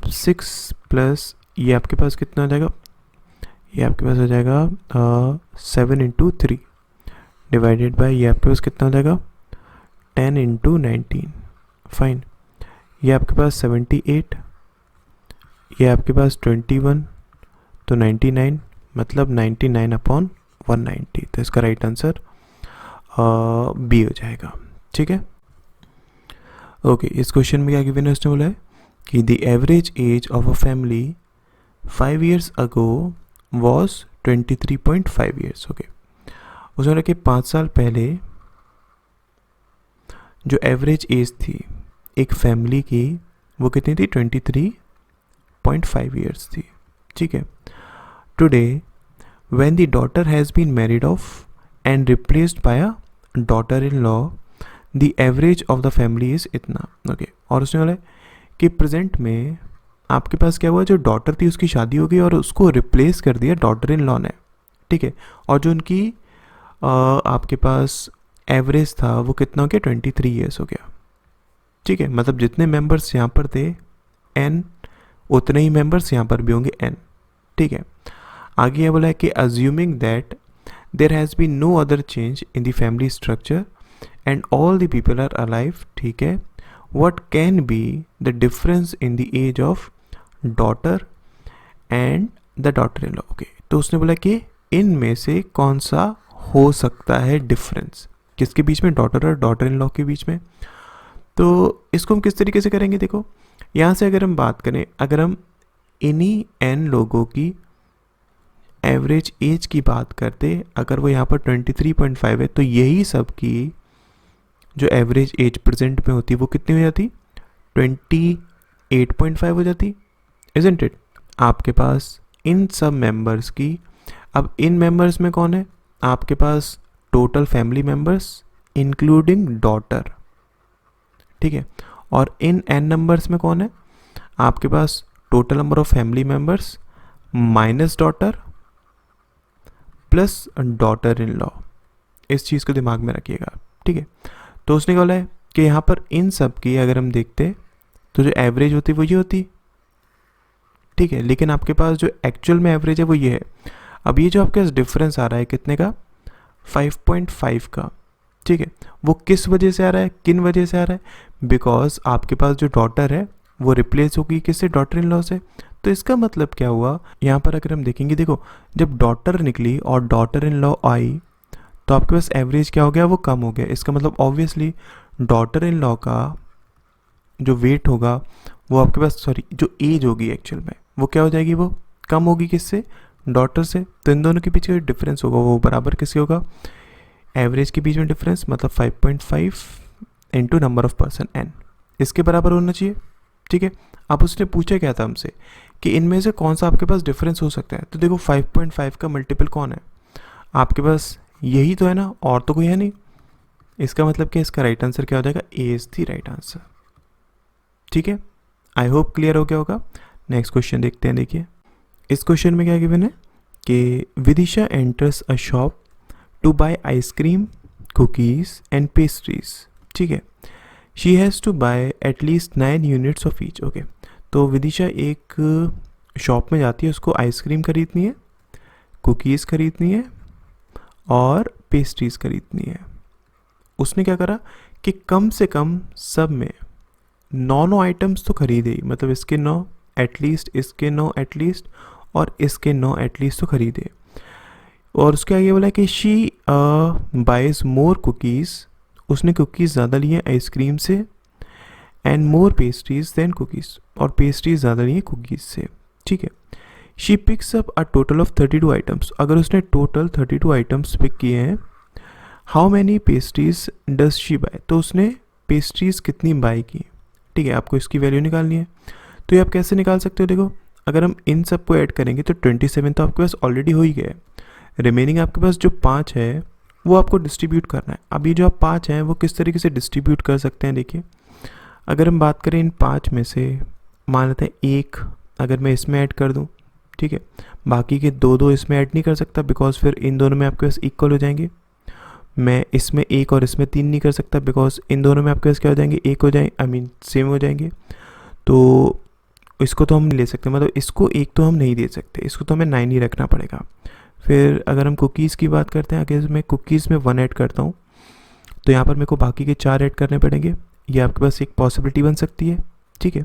6 प्लस ये आपके पास कितना हो जाएगा, ये आपके पास हो जाएगा 7 इंटू 3 डिवाइडेड बाय ये आपके पास कितना हो जाएगा 10 इंटू 19, फाइन। ये आपके पास 78, ये आपके पास 21, तो 99, मतलब 99/190, तो इसका राइट आंसर बी हो जाएगा, ठीक है। ओके, इस क्वेश्चन में क्या गिवन है, उसने बोला है कि the average age of a family 5 years ago was 23.5 years। Okay, उसने बोला कि 5 साल पहले जो एवरेज एज थी एक फैमिली की वो कितनी थी 23.5 years थी, ठीक है। Today when the daughter has been married off and replaced by a daughter in law, the average of the family is इतना। ओके, और उसने बोला कि प्रेजेंट में आपके पास क्या हुआ, जो डॉटर थी उसकी शादी हो गई और उसको रिप्लेस कर दिया डॉटर इन लॉ ने, ठीक है। और जो उनकी आपके पास एवरेज था वो कितना हो गया, 23 ईयर्स हो गया, ठीक है। मतलब जितने मेंबर्स यहाँ पर थे n, उतने ही मेंबर्स यहाँ पर भी होंगे n, ठीक है। आगे ये बोला है कि assuming that there has been no other change in the family structure and all the people are alive, ठीक है, what can be the difference in the age of daughter and the daughter in law. Okay, तो उसने बोला कि इनमें से कौन सा हो सकता है डिफरेंस, किसके बीच में, डॉटर और डॉटर इन लॉ के बीच में। तो इसको हम किस तरीके से करेंगे, देखो यहाँ से अगर हम बात करें, अगर हम इन्हीं n लोगों की एवरेज एज की बात करते, अगर वो यहाँ पर 23.5 है तो यही सब की जो एवरेज एज प्रेजेंट में होती वो कितनी हो जाती, 28.5 हो जाती, इजंट इट। आपके पास इन सब मेंबर्स की, अब इन मेंबर्स में कौन है, आपके पास total family members including daughter, ठीक है। और इन n नंबर्स में कौन है, आपके पास total number of family members minus daughter plus daughter in law. इस चीज़ को दिमाग में रखिएगा, ठीक है। तो उसने बोला है कि यहाँ पर इन सब की अगर हम देखते तो जो एवरेज होती वो ये होती, ठीक है, लेकिन आपके पास जो एक्चुअल में एवरेज है वो ये है। अब ये जो आपके पास डिफरेंस आ रहा है कितने का, 5.5 का, ठीक है, वो किस वजह से आ रहा है, किन वजह से आ रहा है, बिकॉज आपके पास जो डॉटर है वो रिप्लेस होगी किससे, डॉटर इन लॉ से। तो इसका मतलब क्या हुआ, यहाँ पर अगर हम देखेंगे, देखो जब डॉटर निकली और डॉटर इन लॉ आई तो आपके पास एवरेज क्या हो गया, वो कम हो गया। इसका मतलब ऑब्वियसली डॉटर इन लॉ का जो वेट होगा वो आपके पास, सॉरी जो एज होगी एक्चुअल में वो क्या हो जाएगी, वो कम होगी किससे, डॉटर से। तो इन दोनों के पीछे जो डिफरेंस होगा वो बराबर किससे होगा, एवरेज के बीच में डिफरेंस, मतलब 5.5 into number of person n, इसके बराबर होना चाहिए, ठीक है। अब उसने पूछा क्या था हमसे कि इनमें से कौन सा आपके पास डिफरेंस हो सकता है। तो देखो 5.5 का मल्टीपल कौन है, आपके पास यही तो है ना, और तो कोई है नहीं। इसका मतलब कि इसका राइट आंसर क्या हो जाएगा, ए इज द राइट आंसर, ठीक है। आई होप क्लियर हो गया होगा। नेक्स्ट क्वेश्चन देखते हैं। देखिए इस क्वेश्चन में क्या गिवन है कि Vidisha enters a shop to buy ice cream, cookies and pastries, ठीक है। She has to buy at least 9 units of each. Okay, तो विदिशा एक शॉप में जाती है, उसको आइसक्रीम खरीदनी है, कुकीज़ खरीदनी है और पेस्ट्रीज़ खरीदनी है। उसने क्या करा कि कम से कम सब में 9 आइटम्स तो खरीदे ही, मतलब इसके 9 एटलीस्ट, इसके 9 एटलीस्ट और इसके 9 एटलीस्ट तो खरीदे। और उसके आगे बोला कि शी बाइज मोर कुकीज़, उसने कुकीज़ ज़्यादा लिए आइसक्रीम से, and more pastries than cookies, और पेस्ट्रीज ज़्यादा लिए कुकीज़ से, ठीक है। She picks up a total of 32 items, अगर उसने टोटल 32 आइटम्स पिक किए हैं, how many pastries does she buy, तो उसने पेस्ट्रीज कितनी बाय की, ठीक है। आपको इसकी वैल्यू निकालनी है। तो ये आप कैसे निकाल सकते हो, देखो अगर हम इन सब को ऐड करेंगे तो 27 तो आपके पास ऑलरेडी हो ही गया है। रिमेनिंग आपके पास जो 5 है वो आपको डिस्ट्रीब्यूट करना है। अब ये जो आप 5 हैं वो किस तरीके से डिस्ट्रीब्यूट कर सकते हैं, देखिए अगर हम बात करें इन 5 में से, मान लेते हैं 1 अगर मैं इसमें ऐड कर दूं, ठीक है, बाकी के 2 इसमें ऐड नहीं कर सकता बिकॉज फिर इन दोनों में आपके पास इक्वल हो जाएंगे। मैं इसमें 1 और इसमें 3 नहीं कर सकता बिकॉज इन दोनों में आपके पास क्या हो जाएंगे, 1 हो जाए, आई मीन सेम हो जाएंगे। तो इसको तो हम नहीं ले सकते, मतलब इसको 1 तो हम नहीं दे सकते, इसको तो हमें 9 ही रखना पड़ेगा। फिर अगर हम कुकीज़ की बात करते हैं, अगर मैं कुकीज़ में 1 ऐड करता हूँ तो यहाँ पर मेरे को बाकी के 4 ऐड करने पड़ेंगे। ये आपके पास एक पॉसिबिलिटी बन सकती है, ठीक है।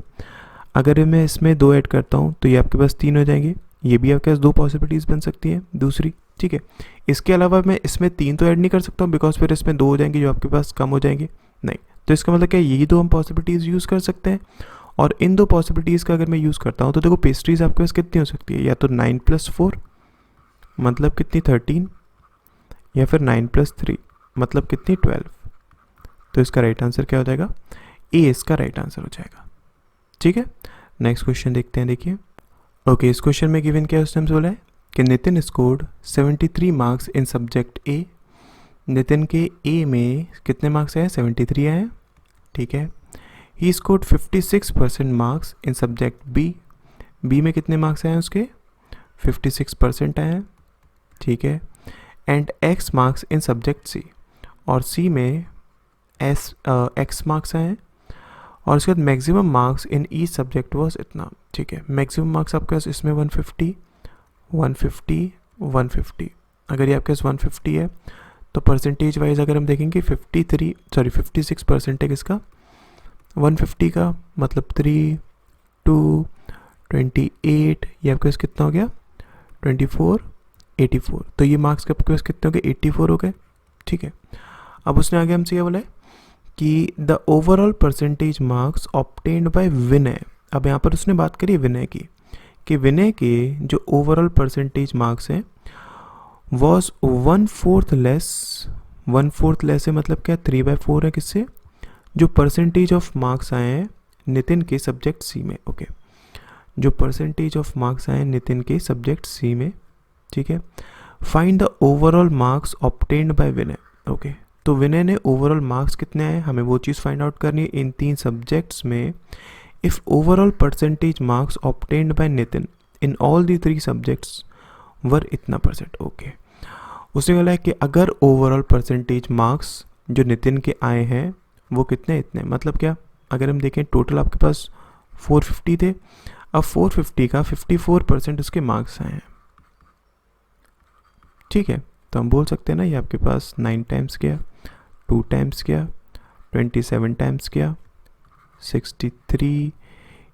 अगर मैं इसमें 2 ऐड करता हूँ तो ये आपके पास 3 हो जाएंगे, ये भी आपके पास 2 पॉसिबिलिटीज़ बन सकती है दूसरी, ठीक है। इसके अलावा मैं इसमें 3 तो ऐड नहीं कर सकता हूँ बिकॉज फिर इसमें 2 हो जाएंगे जो आपके पास कम हो जाएंगे, नहीं। तो इसका मतलब क्या, यही 2 हम पॉसिबिलिटीज़ यूज़ कर सकते हैं। और इन 2 पॉसिबिलिटीज़ का अगर मैं यूज़ करता हूँ तो देखो पेस्ट्रीज आपके पास कितनी हो सकती है, या तो 9 + 4 मतलब कितनी 13, या फिर 9 + 3 मतलब कितनी 12। तो इसका राइट आंसर क्या हो जाएगा, ए इसका राइट आंसर हो जाएगा, ठीक है। नेक्स्ट क्वेश्चन देखते हैं। देखिए ओके, इस क्वेश्चन में गिवन क्या है, उसने हमसे बोला है कि Nitin scored 73 marks in subject A Nitin के ए में कितने मार्क्स आए? 73 आए, ठीक है। He scored 56% marks in subject B, B में कितने मार्क्स आए उसके? 56% आए हैं, ठीक है। And X marks in subject C, और सी में एक्स मार्क्स आए हैं, और उसके बाद maximum marks in each subject was इतना, ठीक है। मैक्सिमम मार्क्स आपके पास इसमें 150 150 150, अगर ये आपके पास 150 है तो परसेंटेज वाइज अगर हम देखेंगे 56% है किसका? 150 का, मतलब 3 2 28, ये आपके पास कितना हो गया? 24 84, तो ये मार्क्स आपके पास कितने हो गए? 84 हो गए, ठीक है। अब उसने आगे हमसे क्या बोला है कि the overall percentage marks obtained by Vinay. अब यहाँ पर उसने बात करी विनय की, कि विनय के जो ओवरऑल परसेंटेज मार्क्स हैं वॉज 1/4 लेस, 1/4 लेस है मतलब क्या? 3/4 है किससे? जो परसेंटेज ऑफ मार्क्स आए हैं नितिन के सब्जेक्ट सी में, ओके। जो परसेंटेज ऑफ मार्क्स आए नितिन के सब्जेक्ट सी में, ठीक है। Find the overall marks obtained by Vinay, okay. तो विनय ने ओवरऑल मार्क्स कितने आए, हमें वो चीज़ फाइंड आउट करनी है इन 3 सब्जेक्ट्स में। If overall percentage marks obtained by Nitin in all the 3 subjects were इतना %, ओके। उसने बोला है कि अगर ओवरऑल परसेंटेज मार्क्स जो नितिन के आए हैं वो कितने? इतने, मतलब क्या? अगर हम देखें टोटल आपके पास 450 थे, अब 450 का 54% उसके मार्क्स आए हैं, ठीक है। तो हम बोल सकते हैं ना ये आपके पास 9 टाइम्स गया, 2 टाइम्स गया, 27 टाइम्स गया, 63,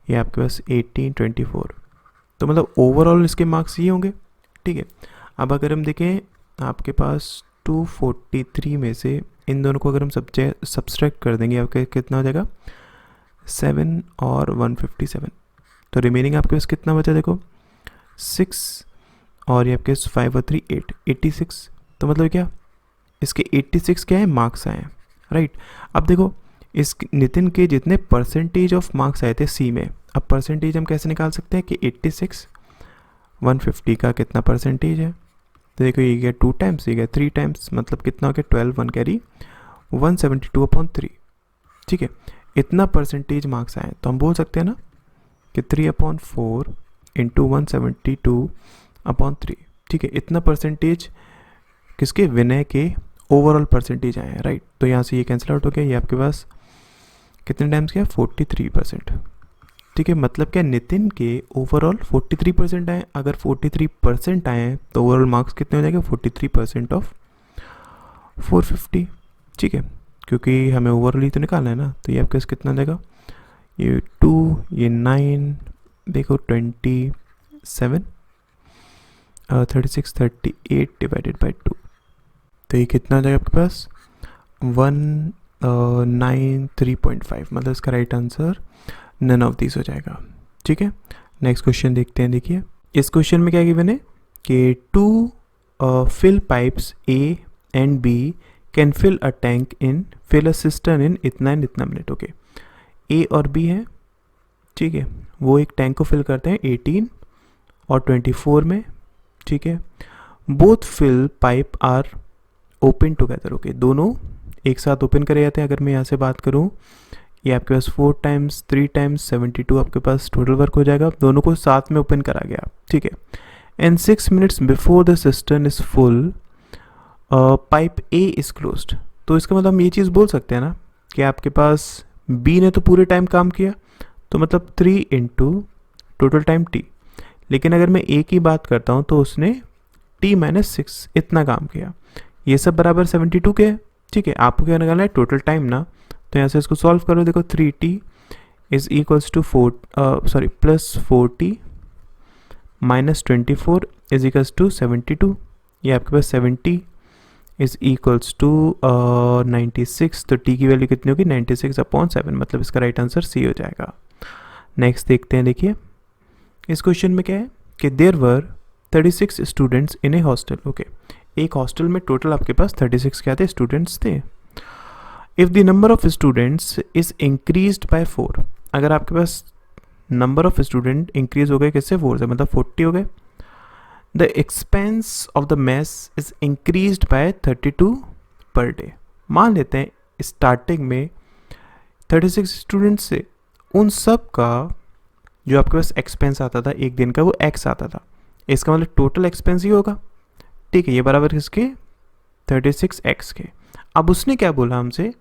ये आपके पास 18 24, तो मतलब ओवरऑल इसके मार्क्स ये होंगे, ठीक है। अब अगर हम देखें आपके पास 243 में से इन दोनों को अगर हम सब्सट्रैक्ट कर देंगे आपके कितना हो जाएगा? 7 और 157, तो रिमेनिंग आपके पास कितना बचा? देखो 6, और ये आपके 5 और 3 8, 86, तो मतलब क्या? इसके 86 क्या है? मार्क्स आए हैं, राइट। अब देखो इस नितिन के जितने परसेंटेज ऑफ मार्क्स आए थे सी में, अब परसेंटेज हम कैसे निकाल सकते हैं कि 86 150 का कितना परसेंटेज है? तो देखो ये गया 2 टाइम्स, ये गया 3 टाइम्स, मतलब कितना हो गया? 12 1 कैरी 172/3, ठीक है। इतना परसेंटेज मार्क्स आए, तो हम बोल सकते हैं ना कि 3/4 इंटू 172/3, ठीक है। इतना परसेंटेज किसके? विनय के ओवरऑल परसेंटेज आए हैं, राइट। तो यहाँ से ये कैंसिल आउट हो गया, ये आपके पास कितने टाइम्स गया? 43%, ठीक है। मतलब क्या? नितिन के ओवरऑल 43% आए, अगर 43% आए हैं तो ओवरऑल मार्क्स कितने हो जाएंगे? 43% ऑफ 450, ठीक है, क्योंकि हमें ओवरऑल ही तो निकालना है ना। तो ये आपके पास कितना देगा? ये 2, ये 9, देखो 27 36 38 डिवाइडेड बाई 2, तो ये कितना आ जाएगा आपके पास? 193.5, मतलब इसका right answer none of this हो जाएगा, ठीक है। नेक्स्ट क्वेश्चन देखते हैं। देखिए इस क्वेश्चन में क्या गिवन है कि 2 fill pipes A and B can fill a tank in fill a cistern in इतना एंड इतना मिनट, ओके। ए और बी है, ठीक है, वो एक टैंक को फिल करते हैं 18 और 24 में, ठीक है। Both fill pipe are open together, okay, दोनों एक साथ ओपन करे जाते हैं। अगर मैं यहाँ से बात करूँ, ये आपके पास 4 टाइम्स 3 टाइम्स 72 आपके पास टोटल वर्क हो जाएगा, दोनों को साथ में ओपन करा गया, ठीक है। And 6 minutes before the cistern is full pipe A is closed, तो इसका मतलब हम ये चीज़ बोल सकते हैं ना कि आपके पास बी ने तो पूरे टाइम काम किया, तो मतलब 3 इंटू टोटल टाइम टी, लेकिन अगर मैं ए की बात करता हूँ तो उसने t-6 इतना काम किया, ये सब बराबर 72 के है, ठीक है। आपको क्या निकालना है? टोटल टाइम ना, तो यहाँ से इसको सॉल्व करो। देखो 3t is equals to plus 4t minus 24 is equals to 72, ये आपके पास 70 इज इक्वल्स टू 96, तो t की वैल्यू कितनी होगी? 96/7, मतलब इसका राइट आंसर सी हो जाएगा। नेक्स्ट देखते हैं। देखिए इस क्वेश्चन में क्या है कि there were 36 students in a hostel, okay. एक हॉस्टल में टोटल आपके पास 36 क्या थे? स्टूडेंट्स थे। If the number of students is increased by 4, अगर आपके पास नंबर ऑफ स्टूडेंट इंक्रीज हो गए किससे? 4 से, मतलब 40 हो गए। The expense of the mess is increased by 32 per day. मान लेते हैं स्टार्टिंग में 36 स्टूडेंट्स से उन सब का जो आपके पास एक्सपेंस आता था एक दिन का वो x आता था, इसका मतलब टोटल एक्सपेंस ही होगा, ठीक है, ये बराबर किसके 36x के। अब उसने क्या बोला हमसे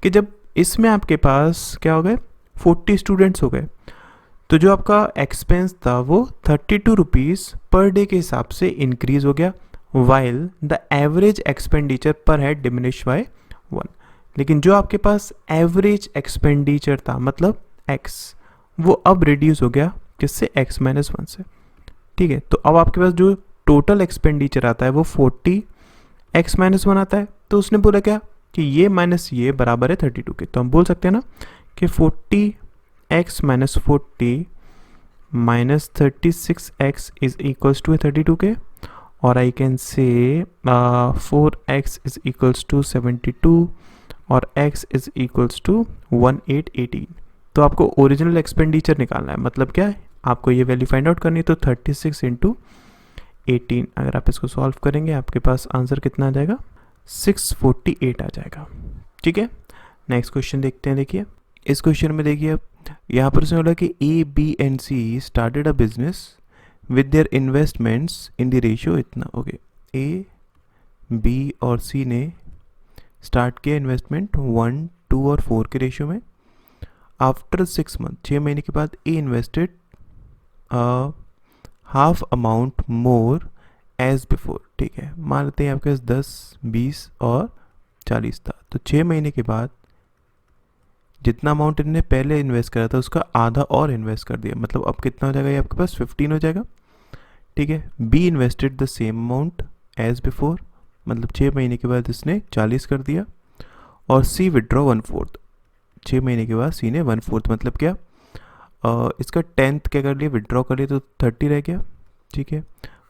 कि जब इसमें आपके पास क्या हो गए 40 स्टूडेंट्स हो गए, तो जो आपका एक्सपेंस था वो 32 रुपीज़ पर डे के हिसाब से इंक्रीज हो गया, वाइल द एवरेज एक्सपेंडिचर पर हेड डिमिनिश बाय 1। लेकिन जो आपके पास एवरेज एक्सपेंडिचर था मतलब x, वो अब रिड्यूस हो गया किससे x माइनस 1 से, ठीक है। तो अब आपके पास जो टोटल एक्सपेंडिचर आता है वो 40 x माइनस 1 आता है। तो उसने बोला क्या कि ये माइनस ये बराबर है 32 के, तो हम बोल सकते हैं ना कि 40 x minus 40 minus 36x is equals to 32 के, और I can say 4x is equals to 72 और x इज इक्वल्स टू 1818। तो आपको ओरिजिनल एक्सपेंडिचर निकालना है, मतलब क्या है आपको ये वैल्यू फाइंड आउट करनी है। तो 36 इंटू 18 अगर आप इसको सॉल्व करेंगे आपके पास आंसर कितना आ जाएगा 648 आ जाएगा, ठीक है। नेक्स्ट क्वेश्चन देखते हैं। देखिए इस क्वेश्चन में देखिए यहाँ पर उसने बोला कि A B and C started a business with their investments in the ratio इतना, ओके। ए बी और सी ने स्टार्ट किया इन्वेस्टमेंट 1, 2 और 4 के रेशियो में। आफ्टर 6 मंथ 6 महीने के बाद A invested half amount more as before, ठीक है। मान लेते हैं आपके पास 10, 20 और 40 था, तो 6 महीने के बाद जितना अमाउंट इन्होंने पहले इन्वेस्ट करा था उसका आधा और इन्वेस्ट कर दिया, मतलब अब कितना हो जाएगा ये आपके पास 15 हो जाएगा, ठीक है। B invested the same amount as before, मतलब 6 महीने के बाद इसने 40 कर दिया, और सी विड्रॉ 1/4, 6 महीने के बाद सी ने 1/4 मतलब क्या इसका 10th क्या कर लिया विड्रॉ कर लिया, तो 30 रह गया, ठीक है।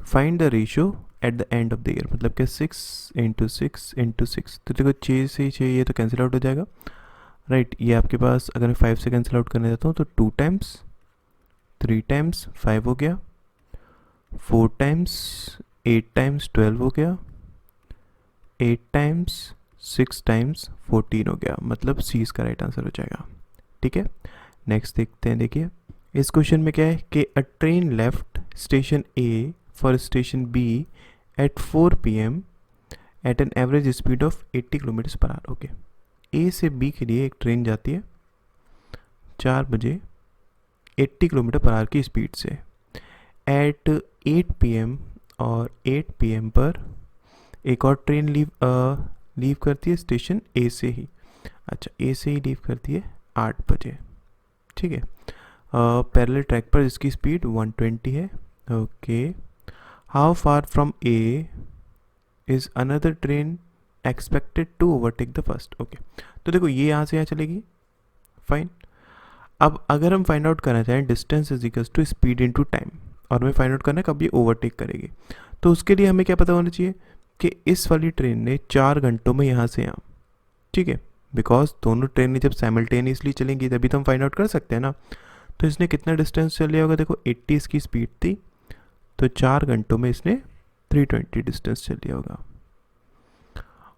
Find the ratio at the end of the year, मतलब क्या 6 इंटू 6 इंटू 6, तो देखो 6 से 6 ये तो कैंसिल आउट हो जाएगा, राइट। ये आपके पास अगर मैं 5 से कैंसिल आउट करने जाता हूँ तो 2 टाइम्स 3 टाइम्स 5 हो गया, 4 टाइम्स 8 टाइम्स 12 हो गया, 8 टाइम्स 6 टाइम्स 14 हो गया, मतलब सी इसका राइट आंसर हो जाएगा, ठीक है। नेक्स्ट देखते हैं। देखिए इस क्वेश्चन में क्या है कि a train left station A for station B at 4 PM at an average speed of 80 kilometre per hour, okay. A से बी के लिए एक ट्रेन जाती है 4 बजे 80 किलोमीटर पर आवर की स्पीड से। एट 8 PM और 8 PM पर एक और ट्रेन लीव करती है स्टेशन ए से ही, अच्छा ए से ही लीव करती है 8 बजे, ठीक है। पैरेलल ट्रैक पर जिसकी स्पीड 120 है, okay. How far from A is another train expected to overtake the first, okay. तो देखो ये यहाँ से यहाँ चलेगी, फाइन। अब अगर हम फाइंड आउट करना चाहें distance is equals to speed into time, और हमें फाइंड आउट करना है कब ये ओवरटेक करेगी, तो उसके लिए हमें क्या पता होना चाहिए कि इस वाली ट्रेन ने 4 घंटों में यहाँ से यहाँ, ठीक है, बिकॉज दोनों ट्रेनें जब साइमल्टेनियसली चलेंगी तभी तो हम फाइंड आउट कर सकते हैं ना। तो इसने कितना डिस्टेंस चल लिया होगा, देखो 80 इसकी स्पीड थी, तो 4 घंटों में इसने 320 डिस्टेंस चल लिया होगा।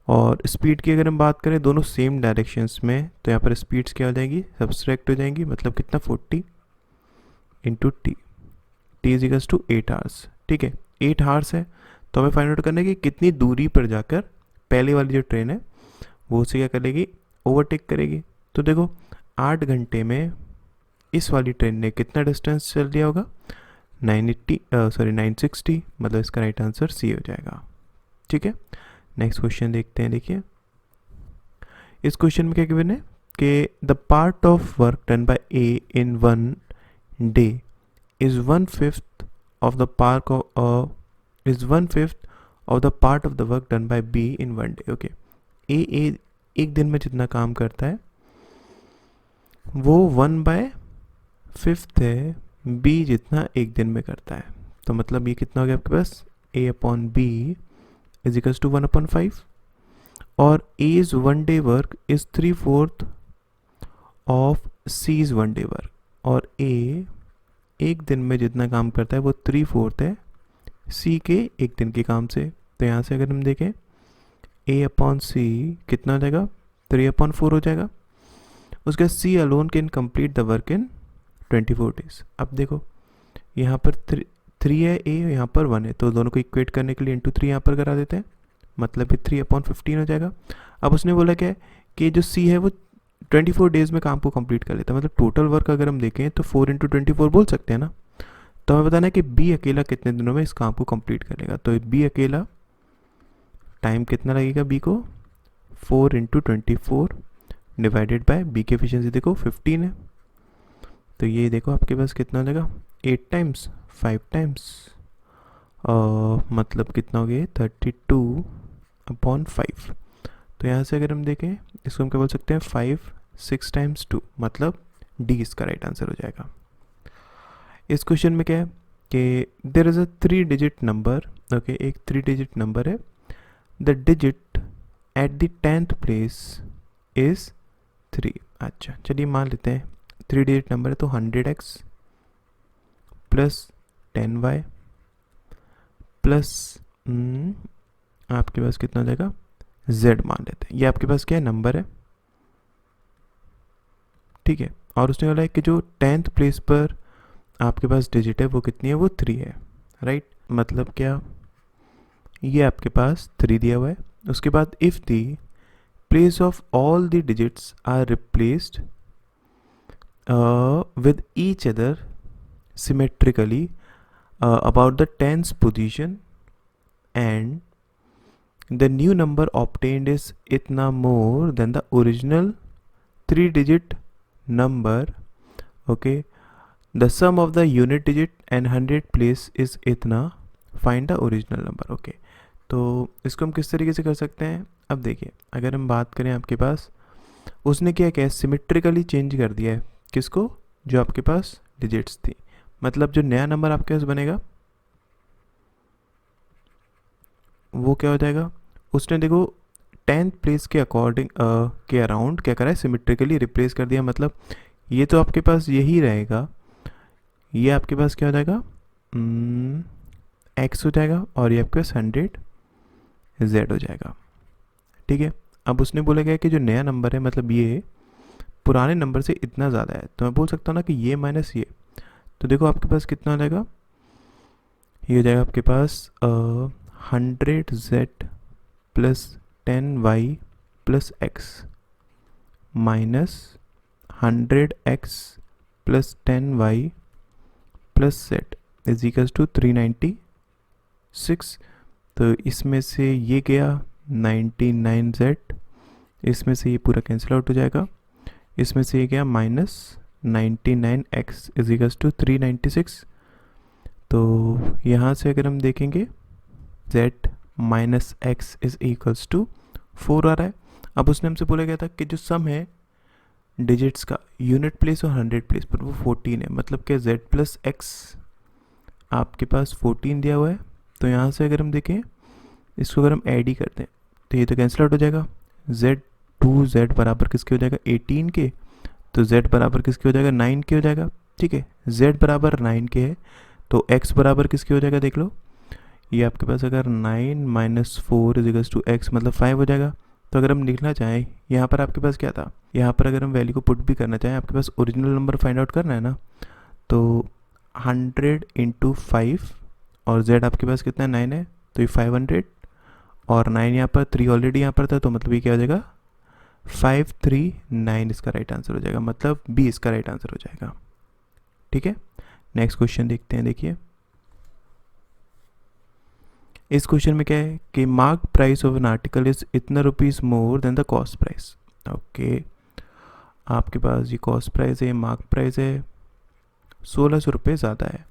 और स्पीड की अगर हम बात करें दोनों सेम डायरेक्शंस में, तो यहाँ पर स्पीड्स क्या हो जाएंगी सब्सट्रैक्ट हो जाएंगी, मतलब कितना 40 into T is equals to 8 hours, ठीक है। 8 आवर्स है, तो हमें फाइंड आउट करना है कि कितनी दूरी पर जाकर पहले वाली जो ट्रेन है वो उसे क्या करेगी ओवरटेक करेगी। तो देखो 8 घंटे में इस वाली ट्रेन ने कितना डिस्टेंस चल लिया होगा 960, मतलब इसका राइट आंसर सी हो जाएगा, ठीक है। नेक्स्ट क्वेश्चन देखते हैं। देखिए इस क्वेश्चन में क्या गिवन है कि the part of work done by A in 1 day is 1/5 of the part of the work done by B in 1 day, okay. A एक दिन में जितना काम करता है वो 1/5 है बी जितना एक दिन में करता है, तो मतलब ये कितना हो गया आपके पास a upon B is equals to 1/5, और A's 1 day work is 3/4 of C's 1 day work, और ए एक दिन में जितना काम करता है वो 3/4 है सी के एक दिन के काम से। तो यहाँ से अगर हम देखें ए अपॉन सी कितना हो जाएगा, 3/4 हो जाएगा। उसके बाद C alone can complete the work in 24 days. अब देखो यहाँ पर 3 है ए, यहाँ पर 1 है, तो दोनों को इक्वेट करने के लिए इंटू 3 यहाँ पर करा देते हैं, मतलब कि 3/15 हो जाएगा। अब उसने बोला क्या है कि जो सी है वो 24 डेज में काम को कंप्लीट कर लेता है, मतलब टोटल वर्क अगर हम देखें तो 4 × 24 बोल सकते हैं ना। तो हमें बताना है कि बी अकेला कितने दिनों में इस काम को कंप्लीट करेगा। तो बी अकेला टाइम कितना लगेगा बी को, 4 × 24 डिवाइडेड बाय बी की एफिशिएंसी देखो 15 है, तो ये देखो आपके पास कितना हो जाएगा, 8 टाइम्स 5 टाइम्स मतलब कितना हो गया 32/5। तो यहाँ से अगर हम देखें इसको हम क्या बोल सकते हैं 5 6 टाइम्स 2, मतलब डी इसका राइट आंसर हो जाएगा। इस क्वेश्चन में क्या है कि there is a 3 digit number, okay, एक 3 डिजिट नंबर है, the digit at the 10th place is 3। अच्छा चलिए मान लेते हैं 3 डिजिट नंबर है, तो 100x प्लस 10y प्लस आपके पास कितना हो जाएगा z मान लेते हैं। ये आपके पास क्या है नंबर है, ठीक है, और उसने बोला है कि जो 10th प्लेस पर आपके पास डिजिट है वो कितनी है, वो 3 है, राइट। मतलब क्या, ये आपके पास 3 दिया हुआ है। उसके बाद if the place of all the digits are replaced with each other symmetrically about the 10th position and the new number obtained is itna more than the original 3 digit number, okay, the sum of the unit digit and 100 place is itna, find the original number, okay। तो इसको हम किस तरीके से कर सकते हैं, अब देखिए अगर हम बात करें आपके पास उसने क्या किया सिमेट्रिकली चेंज कर दिया है किसको, जो आपके पास डिजिट्स थी, मतलब जो नया नंबर आपके पास बनेगा वो क्या हो जाएगा, उसने देखो 10th प्लेस के अकॉर्डिंग के अराउंड क्या करा है सिमेट्रिकली रिप्लेस कर दिया, मतलब ये तो आपके पास यही रहेगा, ये आपके पास क्या हो जाएगा x हो जाएगा और ये आपके पास 100 z हो जाएगा, ठीक है। अब उसने बोला गया कि जो नया नंबर है मतलब ये पुराने नंबर से इतना ज़्यादा है, तो मैं बोल सकता हूँ ना कि ये माइनस ये, तो देखो आपके पास कितना हो जाएगा, ये हो जाएगा आपके पास 100z plus 10y plus x minus 100x plus 10y plus z is equals to 396। तो इसमें से ये गया 99z, इसमें से ये पूरा कैंसिल आउट हो जाएगा, इसमें से ये गया minus 99x is equals to 396। तो यहाँ से अगर हम देखेंगे z minus x is equals to 4 आ रहा है। अब उसने हमसे बोला गया था कि जो सम है डिजिट्स का यूनिट प्लेस और 100 प्लेस पर वो 14 है, मतलब कि z प्लस एक्स आपके पास 14 दिया हुआ है। तो यहाँ से अगर हम देखें इसको अगर हम ऐड ही करते हैं तो ये तो कैंसिल आउट हो जाएगा, z बराबर किसके हो जाएगा 18 के, तो z बराबर किसके हो जाएगा 9 के हो जाएगा, ठीक है। z बराबर 9 के है तो x बराबर किसके हो जाएगा देख लो, ये आपके पास अगर 9 minus 4 is equals to x मतलब 5 हो जाएगा। तो अगर हम लिखना चाहें यहाँ पर आपके पास क्या था, यहाँ पर अगर हम वैल्यू को पुट भी करना चाहें आपके पास ओरिजिनल नंबर फाइंड आउट करना है ना, तो 100 × 5 और z आपके पास कितना 9 है, तो ये 500 और 9 यहाँ पर 3 ऑलरेडी यहाँ पर था, तो मतलब ये क्या हो जाएगा 539 इसका राइट आंसर हो जाएगा, मतलब बी इसका राइट आंसर हो जाएगा, ठीक है। नेक्स्ट क्वेश्चन देखते हैं। देखिए इस क्वेश्चन में क्या है कि mark price of an article is इतना rupees more than the cost price, okay. आपके पास ये कॉस्ट प्राइस है, मार्क प्राइस है 1600 रुपये ज़्यादा है।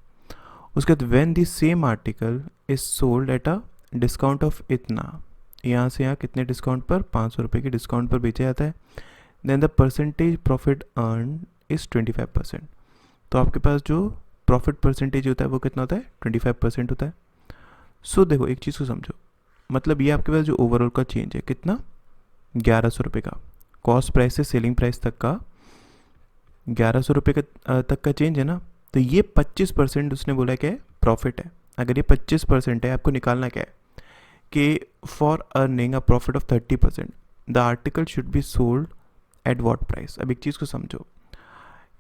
उसके बाद when the same article is sold at a discount of इतना, यहाँ से यहाँ कितने डिस्काउंट पर 500 रुपये के डिस्काउंट पर बेचा जाता है, then the percentage profit earn is 25%। तो आपके पास जो प्रॉफिट परसेंटेज होता है वो कितना होता है 25% होता है। सो देखो एक चीज़ को समझो, मतलब ये आपके पास जो ओवरऑल का चेंज है कितना 1100 रुपये का, कॉस्ट प्राइस से सेलिंग प्राइस तक का 1100 रुपये का तक का चेंज है ना। तो ये 25% उसने बोला क्या है प्रॉफिट है। अगर ये 25% है आपको निकालना क्या है कि for earning a profit of 30% the article should be sold at what price. अब एक चीज़ को समझो,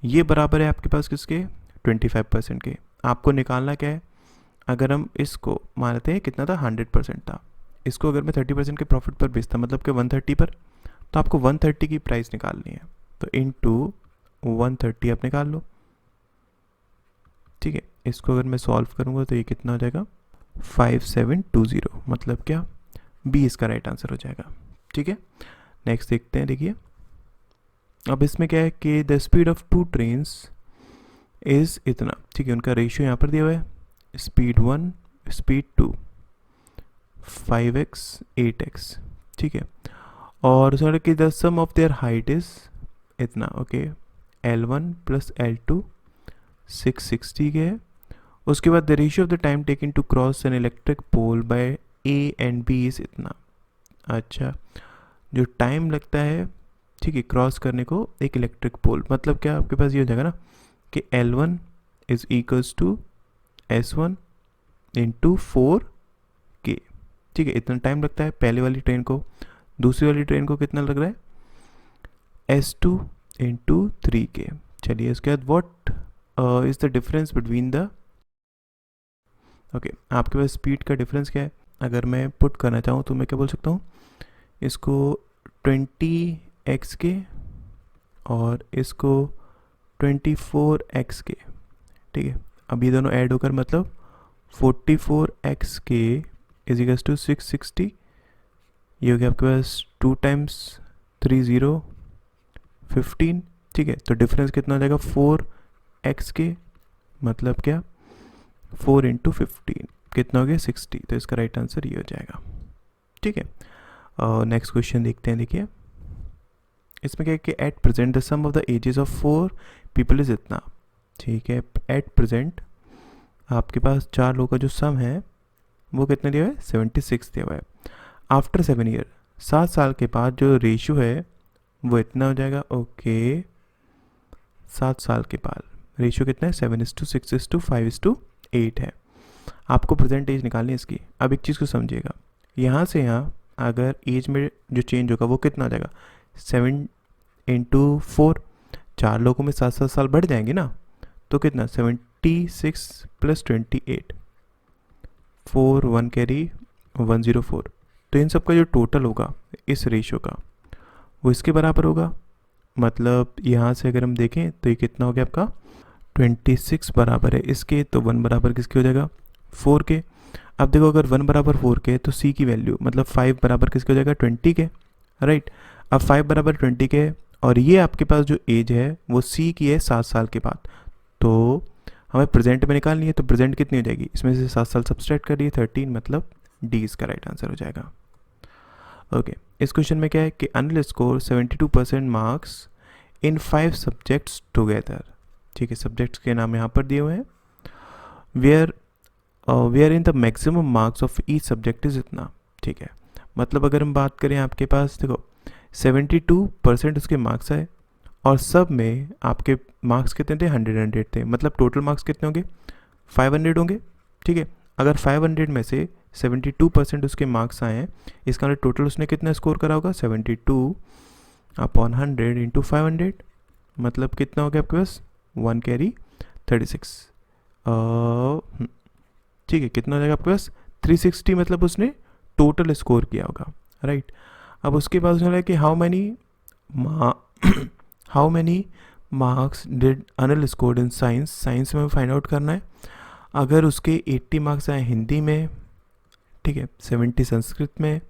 ये बराबर है आपके पास किसके, 25% के। आपको निकालना क्या है, अगर हम इसको मानते हैं कितना था, 100% था, इसको अगर मैं 30% के प्रॉफिट पर बेचता मतलब कि 130 पर, तो आपको 130 की प्राइस निकालनी है, तो इनटू 130 आप निकाल लो। ठीक है, इसको अगर मैं सॉल्व करूँगा तो ये कितना हो जाएगा, 5720, मतलब क्या, बी इसका राइट आंसर हो जाएगा। ठीक है, नेक्स्ट देखते हैं। देखिए अब इसमें क्या है कि the speed of 2 trains is इतना। ठीक है, उनका रेशियो यहाँ पर दिया हुआ है, स्पीड 1 स्पीड 2 5x 8x। ठीक है, और सर कि the sum of their height is इतना। ओके, L1 प्लस L2 660 के है। उसके बाद the ratio of the time taken to cross an electric pole by A and B is इतना। अच्छा, जो टाइम लगता है, ठीक है, क्रॉस करने को एक इलेक्ट्रिक पोल, मतलब क्या आपके पास ये हो जाएगा ना कि L1 is equals to S1 into 4K। ठीक है, इतना टाइम लगता है पहले वाली ट्रेन को। दूसरी वाली ट्रेन को कितना लग रहा है, S2 इंटू 3K। चलिए उसके बाद what is the difference between the, okay, आपके पास स्पीड का डिफरेंस क्या है। अगर मैं पुट करना चाहूँ तो मैं क्या बोल सकता हूँ, इसको 20x के और इसको 24x के। ठीक है, अब ये दोनों ऐड होकर मतलब 44x के इज इक्वल्स टू 660। ये हो गया आपके पास 2 टाइम्स 30 15। ठीक है, तो डिफरेंस कितना हो जाएगा, 4x के, मतलब क्या 4 इंटू 15 कितना हो गया, 60। तो इसका राइट आंसर ये हो जाएगा। ठीक है, नेक्स्ट क्वेश्चन देखते हैं। देखिए इसमें क्या है कि at present the sum of the ages of 4 people is इतना। ठीक है, एट प्रेजेंट आपके पास 4 लोगों का जो सम है वो कितना दिया हुआ है, 76 दिया हुआ है। आफ्टर 7 ईयर, 7 साल के बाद जो रेशियो है वो इतना हो जाएगा। ओके, 7 साल के बाद रेशियो कितना है, 7:6:5:8 है। आपको प्रेजेंट एज निकालनी है इसकी। अब एक चीज़ को समझिएगा, यहाँ से यहाँ अगर एज में जो चेंज होगा वो कितना हो जाएगा, 7 इंटू 4, 4 लोगों में 7-7 साल बढ़ जाएंगे ना, तो कितना 76 प्लस 28, 4 1 कैरी 104। तो इन सब का जो टोटल होगा इस रेशियो का वो इसके बराबर होगा। मतलब यहाँ से अगर हम देखें तो ये कितना हो गया आपका, 26 बराबर है इसके, तो 1 बराबर किसके हो जाएगा, 4 के। अब देखो अगर 1 बराबर 4 के तो C की वैल्यू मतलब 5 बराबर किसके हो जाएगा, 20 के। राइट, अब 5 बराबर 20 के, और ये आपके पास जो एज है वो C की है 7 साल के बाद। तो हमें प्रेजेंट में निकालनी है, तो प्रेजेंट कितनी हो जाएगी, इसमें से 7 साल सब्सट्रैक्ट करिए, 13, मतलब D इसका राइट आंसर हो जाएगा। ओके, इस क्वेश्चन में क्या है कि Anil score 72% marks in 5 subjects together. ठीक है, सब्जेक्ट्स के नाम यहाँ पर दिए हुए हैं। Where in the maximum marks of each subject is इतना। ठीक है, मतलब अगर हम बात करें आपके पास देखो 72% उसके मार्क्स आए और सब में आपके मार्क्स कितने थे, 100 थे, मतलब टोटल मार्क्स कितने होंगे, 500 होंगे। ठीक है, अगर 500 में से 72% उसके मार्क्स आए हैं, इसका मतलब टोटल उसने कितना स्कोर करा होगा, 72/100 इंटू 500, मतलब कितना हो गया आपके पास, 1 कैरी 36। ठीक है, कितना हो जाएगा आपके पास, 360, मतलब उसने टोटल स्कोर किया होगा। राइट, अब उसके बाद उसने कि how many marks did Anil scored in science. Science में फाइंड आउट करना है। अगर उसके 80 मार्क्स आए हिंदी में, ठीक है, 70 संस्कृत में,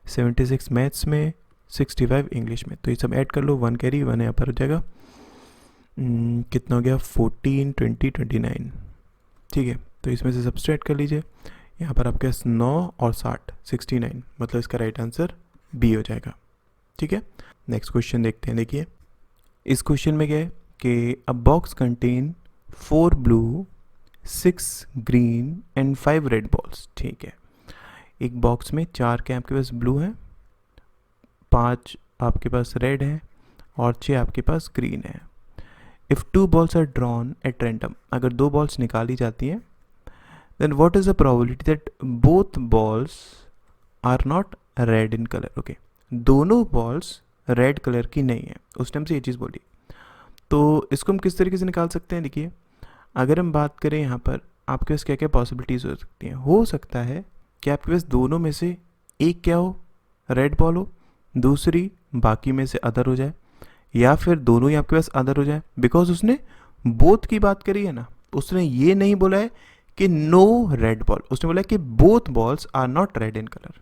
76 मैथ्स में, 65 इंग्लिश में, तो ये सब ऐड कर लो, 1 कैरी 1 यहाँ पर हो जाएगा। कितना हो गया, 14 20 29। ठीक है, तो इसमें से सब्सट्रैक्ट कर लीजिए, यहाँ पर आपके पास 9 और 60 69, मतलब इसका राइट आंसर बी हो जाएगा। ठीक है, नेक्स्ट क्वेश्चन देखते हैं। देखिए इस क्वेश्चन में क्या है कि अ box contain 4 blue 6 green and 5 red balls. ठीक है, एक बॉक्स में 4 के आपके पास ब्लू हैं, 5 आपके पास रेड हैं और 6 आपके पास ग्रीन है। If 2 balls are drawn at random, अगर 2 बॉल्स निकाली जाती हैं, then what is the probability that both balls are not red in colour. Okay, दोनों बॉल्स रेड कलर की नहीं है, उस टाइम से ये चीज़ बोली। तो इसको हम किस तरीके से निकाल सकते हैं? देखिए, अगर हम बात करें यहाँ पर आपके पास क्या क्या पॉसिबिलिटीज़ हो सकती हैं। हो सकता है कि आपके पास दोनों में से एक क्या हो, रेड बॉल हो, दूसरी बाकी में से अदर हो जाए, या फिर दोनों ही आपके पास अदर हो जाए। बिकॉज उसने बोथ की बात करी है ना, उसने ये नहीं बोला है कि नो रेड बॉल, उसने बोला है कि both balls are not red in colour.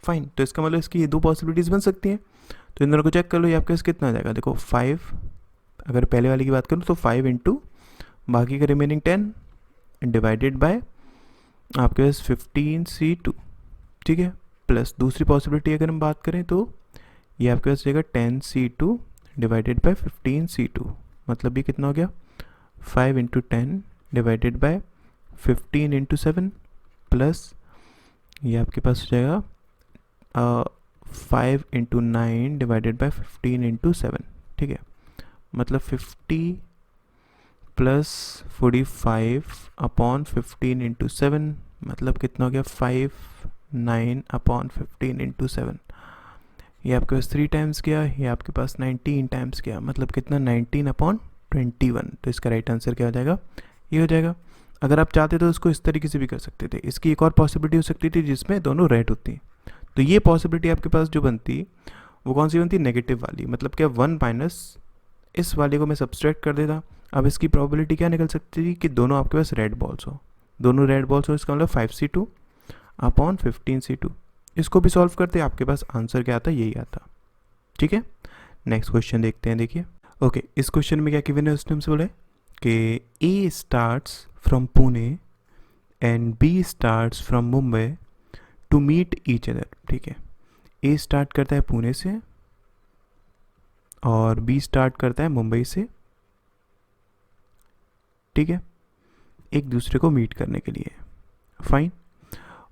Fine, तो इसका मतलब इसकी ये दो पॉसिबिलिटीज़ बन सकती हैं। तो इन दोनों को चेक कर लो, ये आपके पास कितना आ जाएगा। देखो 5, अगर पहले वाली की बात करूँ तो 5 इंटू बाकी का रिमेनिंग 10 डिवाइडेड बाय आपके पास 15C2, ठीक है। प्लस दूसरी पॉसिबिलिटी अगर हम बात करें तो ये आपके पास जाएगा 10C2 डिवाइडेड बाय 15C2, मतलब ये कितना हो गया 5 into 10 divided by 15 into 7, plus ये आपके पास हो जाएगा 5 इंटू 9 डिवाइडेड बाय 15 इंटू 7, ठीक है। मतलब 50 प्लस 45 अपॉन 15 इंटू 7, मतलब कितना हो गया 9 अपॉन 15 इंटू 7। ये आपके पास 3 टाइम्स गया, ये आपके पास 19 टाइम्स गया, मतलब कितना 19 अपॉन 21। तो इसका राइट आंसर क्या हो जाएगा, ये हो जाएगा। अगर आप चाहते तो इसको इस तरीके से भी कर सकते थे। इसकी एक और पॉसिबिलिटी हो सकती थी जिसमें दोनों रेड होती। तो ये पॉसिबिलिटी आपके पास जो बनती वो कौन सी बनती, नेगेटिव वाली। मतलब क्या 1 माइनस इस वाले को मैं सब्सट्रैक्ट कर देता। अब इसकी प्रोबेबिलिटी क्या निकल सकती थी कि दोनों आपके पास रेड बॉल्स हो, दोनों रेड बॉल्स हो, इसका मतलब 5C2 अपॉन 15C2। इसको भी सॉल्व करते आपके पास आंसर क्या आता, यही आता। ठीक है, नेक्स्ट क्वेश्चन देखते हैं। देखिए, ओके, इस क्वेश्चन में क्या गिवन है, उसने हमसे बोला कि A starts from Pune and B starts from Mumbai to meet each other. ठीक है, ए स्टार्ट करता है पुणे से और बी स्टार्ट करता है मुंबई से, ठीक है, एक दूसरे को मीट करने के लिए। फाइन,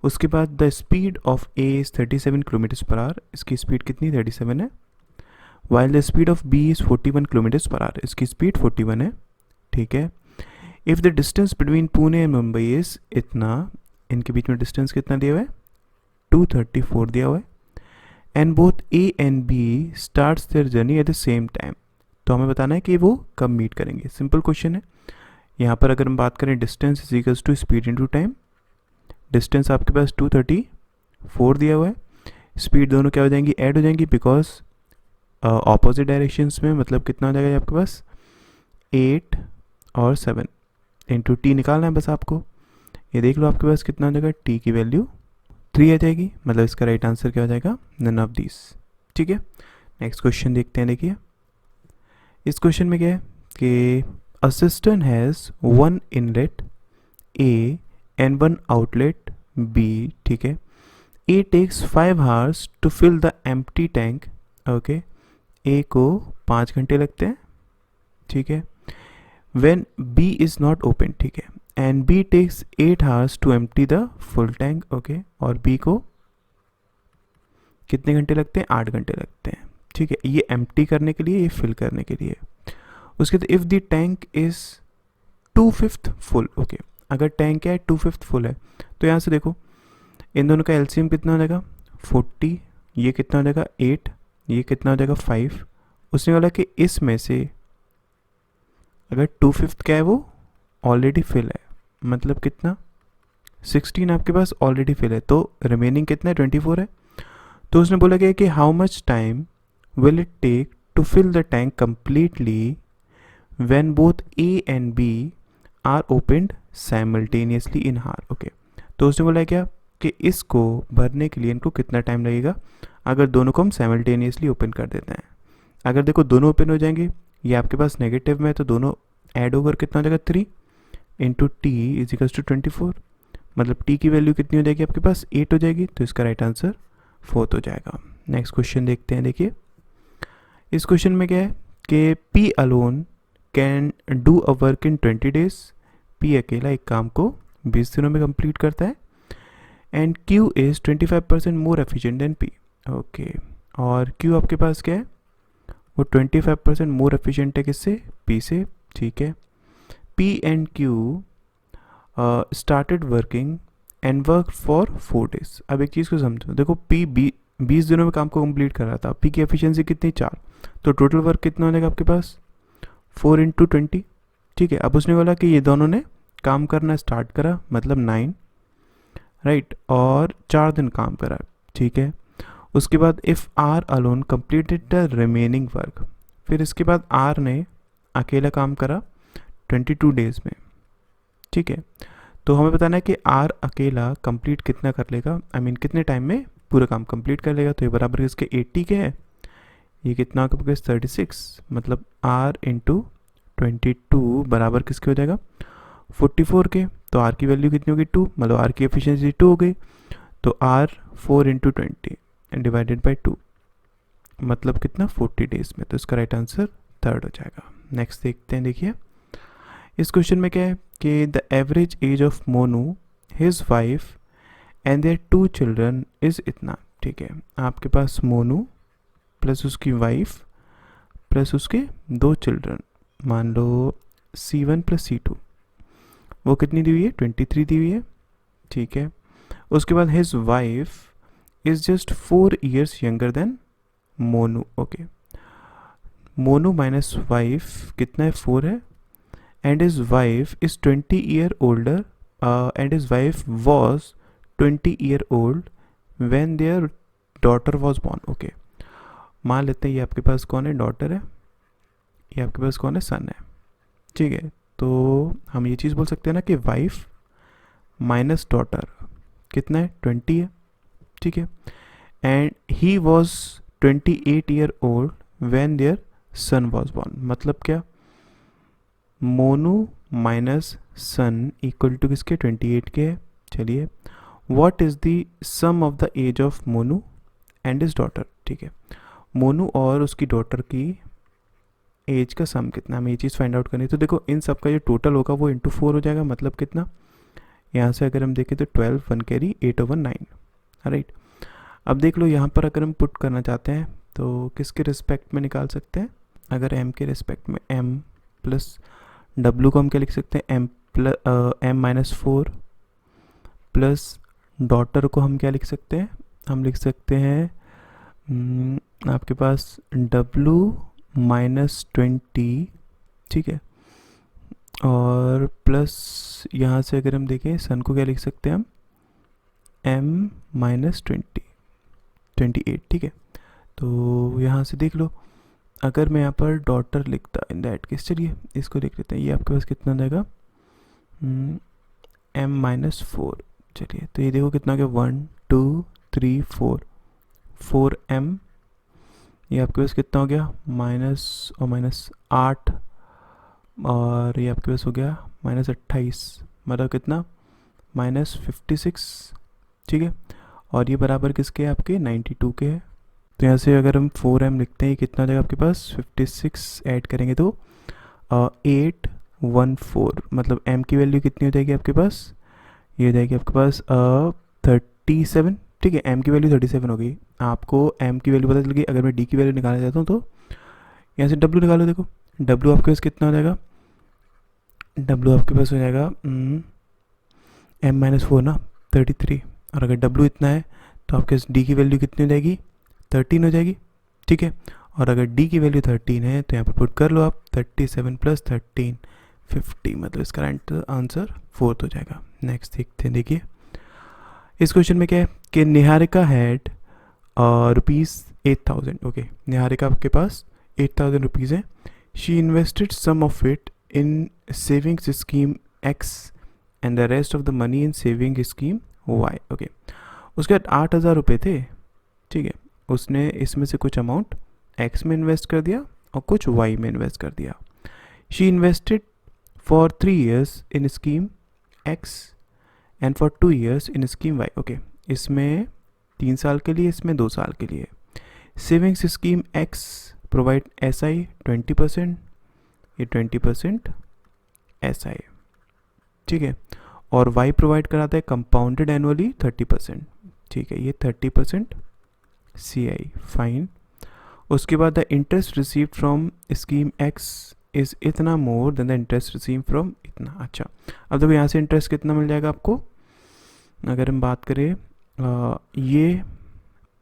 उसके बाद the speed of A is 37 kilometre per hour, इसकी स्पीड कितनी 37 है, while the speed of B is 41 kilometre per hour, इसकी स्पीड 41 है, ठीक है। If the distance between Pune and Mumbai is इतना, इनके बीच में डिस्टेंस कितना दिया हुआ है 234 दिया हुआ है, and both A and B starts their journey at the same time. तो हमें बताना है कि वो कब मीट करेंगे। सिंपल क्वेश्चन है। यहाँ पर अगर हम बात करें distance is equals to speed into time, distance आपके पास 234 दिया हुआ है, स्पीड दोनों क्या हो जाएंगी, ऐड हो जाएंगी, बिकॉज ऑपोजिट डायरेक्शंस में। मतलब कितना हो जाएगा आपके पास 8 और 7 इंटू टी निकालना है बस आपको। ये देख लो आपके पास कितना हो जाएगा, टी की वैल्यू 3 आ जाएगी, मतलब इसका राइट आंसर क्या हो जाएगा, नन ऑफ दिस। ठीक है, नेक्स्ट क्वेश्चन देखते हैं। देखिए, इस क्वेश्चन में क्या है कि a system has 1 inlet A and 1 outlet B, ठीक है। A takes 5 hours to fill the empty tank, okay. A को 5 घंटे लगते हैं, ठीक है। When B is not open, ठीक है, and B takes 8 hours to empty the full tank, okay. और बी को कितने घंटे लगते हैं, 8 घंटे लगते हैं, ठीक है। ये एम्प्टी करने के लिए, ये फिल करने के लिए। उसके बाद if the tank is 2/5 full, okay. अगर टैंक क्या है 2/5 फुल है, तो यहाँ से देखो इन दोनों का एलसीएम कितना हो जाएगा 40, ये कितना हो जाएगा 8, ये कितना हो जाएगा 5। उसने बोला कि इसमें से अगर 2/5 क्या है वो ऑलरेडी फिल है, मतलब कितना 16 आपके पास ऑलरेडी फिल है, तो रिमेनिंग कितना है 24 है। तो उसने बोला गया कि how much time will it take to fill the tank completely when both A and B are opened simultaneously in hour, okay. तो उसने बोला क्या कि इसको भरने के लिए इनको कितना टाइम लगेगा अगर दोनों को हम साइमल्टेनियसली ओपन कर देते हैं। अगर देखो दोनों ओपन हो जाएंगे, ये आपके पास नेगेटिव में है, तो दोनों ऐड ओवर कितना हो जाएगा 3 into T is equals to 24, मतलब टी की वैल्यू कितनी हो जाएगी आपके पास 8 हो जाएगी। तो इसका राइट आंसर 4 हो जाएगा। नेक्स्ट क्वेश्चन देखते हैं। देखिए, इस क्वेश्चन में क्या है कि P alone can do a work in 20 days, P अकेला एक काम को 20 दिनों में कंप्लीट करता है, and Q is 25% more efficient then P, okay. और क्यू आपके पास क्या है, वो 25% मोर एफिशिएंट है किससे, पी से, ठीक है। P and Q started working and work for 4 days। अब एक चीज़ को समझो, देखो पी 20 दिनों में काम को कंप्लीट कर रहा था, पी की एफिशिएंसी कितनी 4, तो टोटल वर्क कितना हो जाएगा आपके पास 4 × 20। ठीक है, अब उसने बोला कि ये दोनों ने काम करना स्टार्ट करा मतलब 9, राइट, और 4 दिन काम करा। ठीक है, उसके बाद if R alone completed the remaining work, फिर इसके बाद आर ने अकेला काम करा 22 days में। ठीक है, तो हमें बताना है कि आर अकेला कंप्लीट कितना कर लेगा, आई मीन कितने टाइम में पूरा काम कंप्लीट कर लेगा। तो ये बराबर इसके 80 के है, ये कितना आपके पास 36, मतलब आर इंटू 22 बराबर किसके हो जाएगा 44 के। तो आर की वैल्यू कितनी होगी 2, मतलब आर की एफिशिएंसी 2 हो गई। तो आर 4 × 20 डिवाइडेड बाई 2 मतलब कितना 40 days में। तो इसका राइट आंसर 3rd हो जाएगा। नेक्स्ट देखते हैं, देखिए इस क्वेश्चन में क्या है कि the average age of Monu, his wife and their 2 children is इतना। ठीक है, आपके पास मोनू प्लस उसकी वाइफ प्लस उसके 2 children, मान लो C1 + C2, वो कितनी दी हुई है 23 दी हुई है। ठीक है, उसके बाद his wife is just 4 years younger than Monu. Okay, Monu minus wife कितना है 4 है, and his wife is 20 year older and his wife was 20 year old when there daughter was born. Okay, मान लेते हैं ये आपके पास कौन है, डॉटर है, ये आपके पास कौन है, सन है। ठीक है, तो हम ये चीज़ बोल सकते हैं ना कि वाइफ माइनस डॉटर कितना है 20 है। ठीक है, and he was 28 year old when their son was born, मतलब क्या Monu minus son equal to किसके 28 के है। चलिए, what is the sum of the age of Monu and his daughter. ठीक है, मोनू और उसकी डॉटर की एज का सम कितना, हमें ये चीज़ फाइंड आउट करनी है। तो देखो इन सब का जो टोटल होगा वो इंटू 4 हो जाएगा, मतलब कितना, यहाँ से अगर हम देखें तो 12 1 कैरी 8 over 9, राइट। अब देख लो यहाँ पर अगर हम पुट करना चाहते हैं तो किसके रिस्पेक्ट में निकाल सकते हैं, अगर m के रिस्पेक्ट में m प्लस w को हम क्या लिख सकते हैं m-4 प्लस डॉटर को हम क्या लिख सकते हैं, हम लिख सकते हैं आपके पास w-20। ठीक है, और प्लस यहाँ से अगर हम देखें सन को क्या लिख सकते हैं हम m-28। ठीक है, तो यहाँ से देख लो अगर मैं यहाँ पर डॉटर लिखता इन दैट केस, चलिए इसको देख लेते हैं, ये आपके पास कितना जाएगा m-4। चलिए, तो ये देखो कितना हो गया 1 2 3 4 4m, ये आपके पास कितना हो गया माइनस और -8, और ये आपके पास हो गया -28, मतलब कितना -56। ठीक है, और ये बराबर किसके है आपके 92 के है। तो यहाँ से अगर हम 4m लिखते हैं, ये कितना हो जाएगा आपके पास 56 ऐड करेंगे तो 814, मतलब m की वैल्यू कितनी हो जाएगी आपके पास, ये हो जाएगी आपके पास 37। ठीक है, m की वैल्यू 37 हो गई। आपको m की वैल्यू पता चल गई। अगर मैं d की वैल्यू निकालना चाहता हूँ तो यहाँ से w निकालो। देखो w आपके पास कितना हो जाएगा, w आपके पास हो जाएगा m-4 ना 33, और अगर w इतना है तो आपके पास d की वैल्यू कितनी हो जाएगी 13 हो जाएगी। ठीक है, और अगर d की वैल्यू 13 है तो यहाँ पर पुट कर लो आप 37 + 13 50, मतलब इसका आंसर 4th हो जाएगा। नेक्स्ट देखते हैं, देखिए इस क्वेश्चन में क्या है कि निहारिका हैड ₹8,000। ओके, निहारिका आपके पास 8,000 रुपीज़ है। She invested some of it in savings scheme X and the rest of the money in saving scheme Y। Okay, उसके बाद 8,000 रुपये थे। ठीक है, उसने इसमें से कुछ अमाउंट X में इन्वेस्ट कर दिया और कुछ Y में इन्वेस्ट कर दिया। She invested for 3 years in scheme X and for 2 years in scheme Y। Okay, इसमें 3 साल के लिए, इसमें 2 साल के लिए। Savings scheme X provide SI 20%, ये 20% SI। ठीक है, और Y प्रोवाइड कराता है कंपाउंडेड एनुअली 30%। ठीक है, ये 30% CI, फाइन। उसके बाद the interest received from scheme X is इतना more than the interest receive from इतना। अच्छा, अब देखो यहाँ से इंटरेस्ट कितना मिल जाएगा आपको, अगर हम बात करें ये हो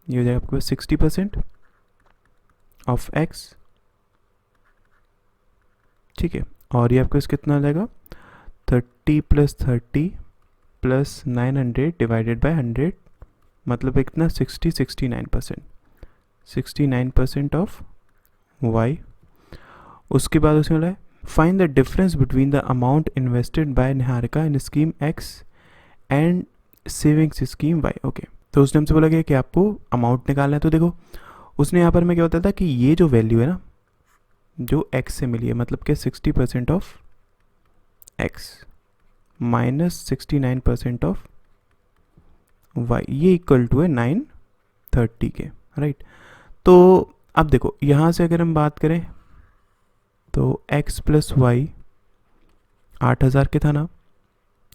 जाएगा आपके पास 60% ऑफ एक्स, ठीक है। और ये आपके पास कितना आ जाएगा 30 + 30 + 900 डिवाइडेड बाय 100, मतलब कितना 69% ऑफ वाई। उसके बाद उसमें बोला है find the difference between the amount invested by Niharika in scheme X and savings scheme Y. Okay, तो उसने हमसे बोला गया कि आपको अमाउंट निकालना है। तो देखो उसने यहाँ पर मैं क्या बताया था कि ये जो वैल्यू है ना जो एक्स से मिली है, मतलब कि 60% of x minus 69% of y, ये इक्वल टू है 930 के, राइट। तो अब देखो यहाँ से अगर हम बात करें तो x + वाई 8000 के था ना,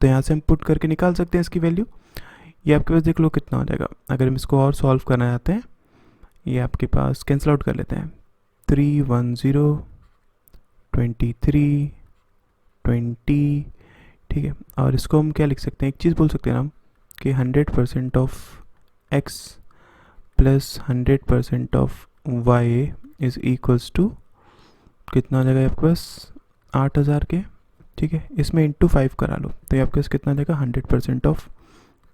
तो यहाँ से हम पुट करके निकाल सकते हैं इसकी वैल्यू। ये आपके पास देख लो कितना हो जाएगा। अगर हम इसको और सॉल्व करना चाहते हैं, ये आपके पास कैंसिल आउट कर लेते हैं। 310 23 20, ठीक है। और इसको हम क्या लिख सकते हैं, एक चीज़ बोल सकते हैं ना हम कि 100% of x + 100% of y is equals to कितना आ जाएगा आपके पास 8000 के, ठीक है। इसमें इंटू 5 करा लो तो ये आपके पास कितना आ जाएगा 100% ऑफ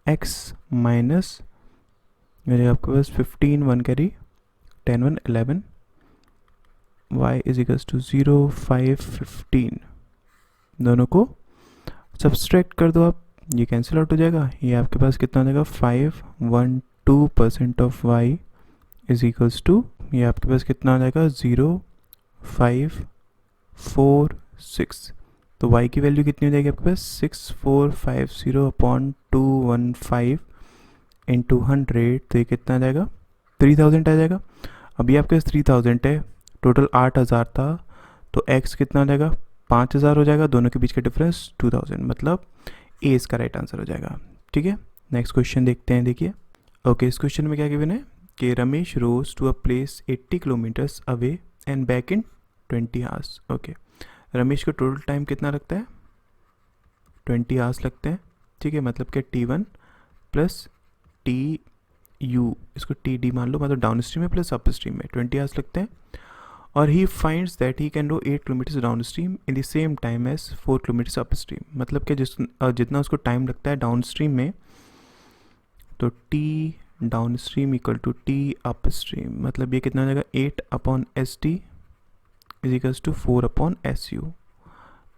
x माइनस मेरे आपके पास 15 1 carry 10 1 11 y is equals to 0 5 15, दोनों को सब्सट्रैक्ट कर दो आप, ये कैंसिल आउट हो जाएगा। ये आपके पास कितना हो जाएगा 512% of y is equals to, ये आपके पास कितना आ जाएगा 0 5 4 6। तो y की वैल्यू कितनी हो जाएगी आपके पास 6450/215 इंटू 100, तो ये कितना आ जाएगा 3000 आ जाएगा। अभी आपके पास 3000 है, टोटल 8000 था, तो x कितना आ जाएगा 5000 हो जाएगा, दोनों के बीच का डिफरेंस 2000, मतलब ए इसका राइट आंसर हो जाएगा, ठीक है। नेक्स्ट क्वेश्चन देखते हैं, देखिए। ओके, इस क्वेश्चन में क्या गिवन है कि Ramesh rows to a place 80 kilometres away and back in 20 hours. Okay, Ramesh को टोटल टाइम कितना लगता है 20 आवर्स लगते हैं, ठीक है। मतलब कि T1 + TU, इसको TD मान लो, मतलब डाउन स्ट्रीम में प्लस अप स्ट्रीम में 20 आवर्स लगते हैं। और he finds that he can row 8 kilometres downstream in the same time as 4 kilometres upstream, मतलब कि जितना उसको टाइम लगता है डाउन स्ट्रीम में, तो T downstream equal to T upstream, मतलब ये कितना हो जाएगा 8/ST is equals to 4/SU।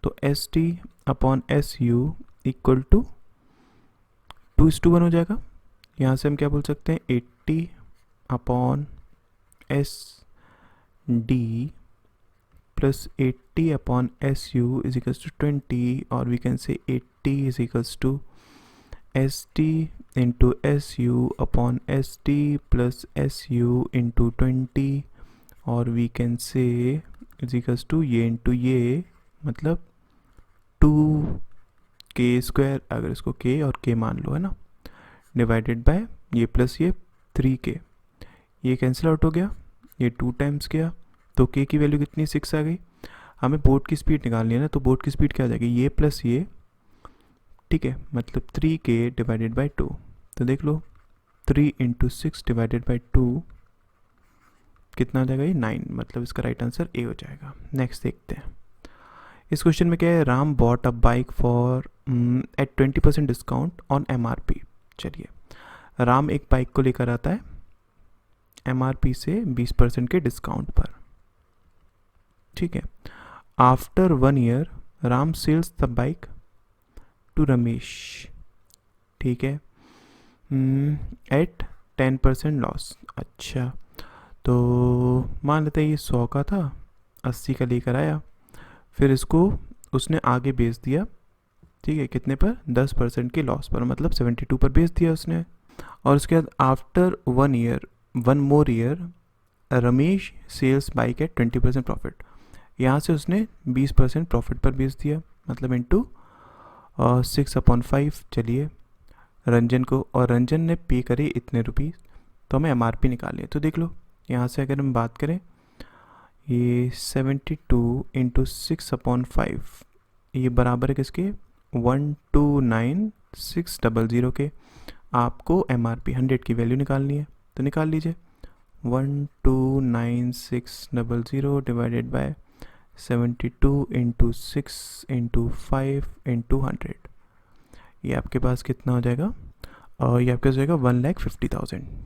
तो ST/SU इक्वल टू 2:1 हो जाएगा। यहाँ से हम क्या बोल सकते हैं 80/SD plus 80/SU is equals to 20, और we can say 80 is equals to ST into SU/ST plus SU into 20, और we can say is equals to ये इंटू ये, मतलब 2k², अगर इसको k और k मान लो, है ना, डिवाइडेड बाय ये प्लस ये 3k, ये कैंसिल आउट हो गया, ये 2 टाइम्स गया, तो k की वैल्यू कितनी 6 आ गई। हमें बोट की स्पीड निकालनी है ना, तो बोट की स्पीड क्या आ जाएगी ये प्लस ये, ठीक है, मतलब 3k डिवाइडेड बाई 2। तो देख लो 3 × 6 डिवाइडेड बाई 2 कितना आ जाएगा ये 9, मतलब इसका राइट आंसर ए हो जाएगा। नेक्स्ट देखते हैं, इस क्वेश्चन में क्या है, Ram bought a bike for at 20% discount on MRP। चलिए, राम एक बाइक को लेकर आता है MRP से 20% के डिस्काउंट पर, ठीक है। After 1 year Ram sells the bike to Ramesh, ठीक है, एट 10% लॉस। अच्छा, तो मान लेते हैं ये 100 का था, 80 का लेकर आया, फिर इसको उसने आगे बेच दिया, ठीक है, कितने पर 10% के लॉस पर, मतलब 72 पर बेच दिया उसने। और उसके बाद after 1 year 1 more year Ramesh sells bike at 20% profit, यहाँ से उसने 20% प्रॉफिट पर बेच दिया, मतलब इंटू 6/5। चलिए रंजन को, और रंजन ने पे करे इतने रुपीस, तो हमें MRP निकालिए। तो देख लो यहाँ से अगर हम बात करें, ये 72 × 6/5 ये बराबर है किसके 129 600 के आपको MRP 100 की वैल्यू निकालनी है, तो निकाल लीजिए। 129,600 divided by 72 into 6 into 5 into 100, ये आपके पास कितना हो जाएगा? और ये आपके पास हो जाएगा 1,50,000।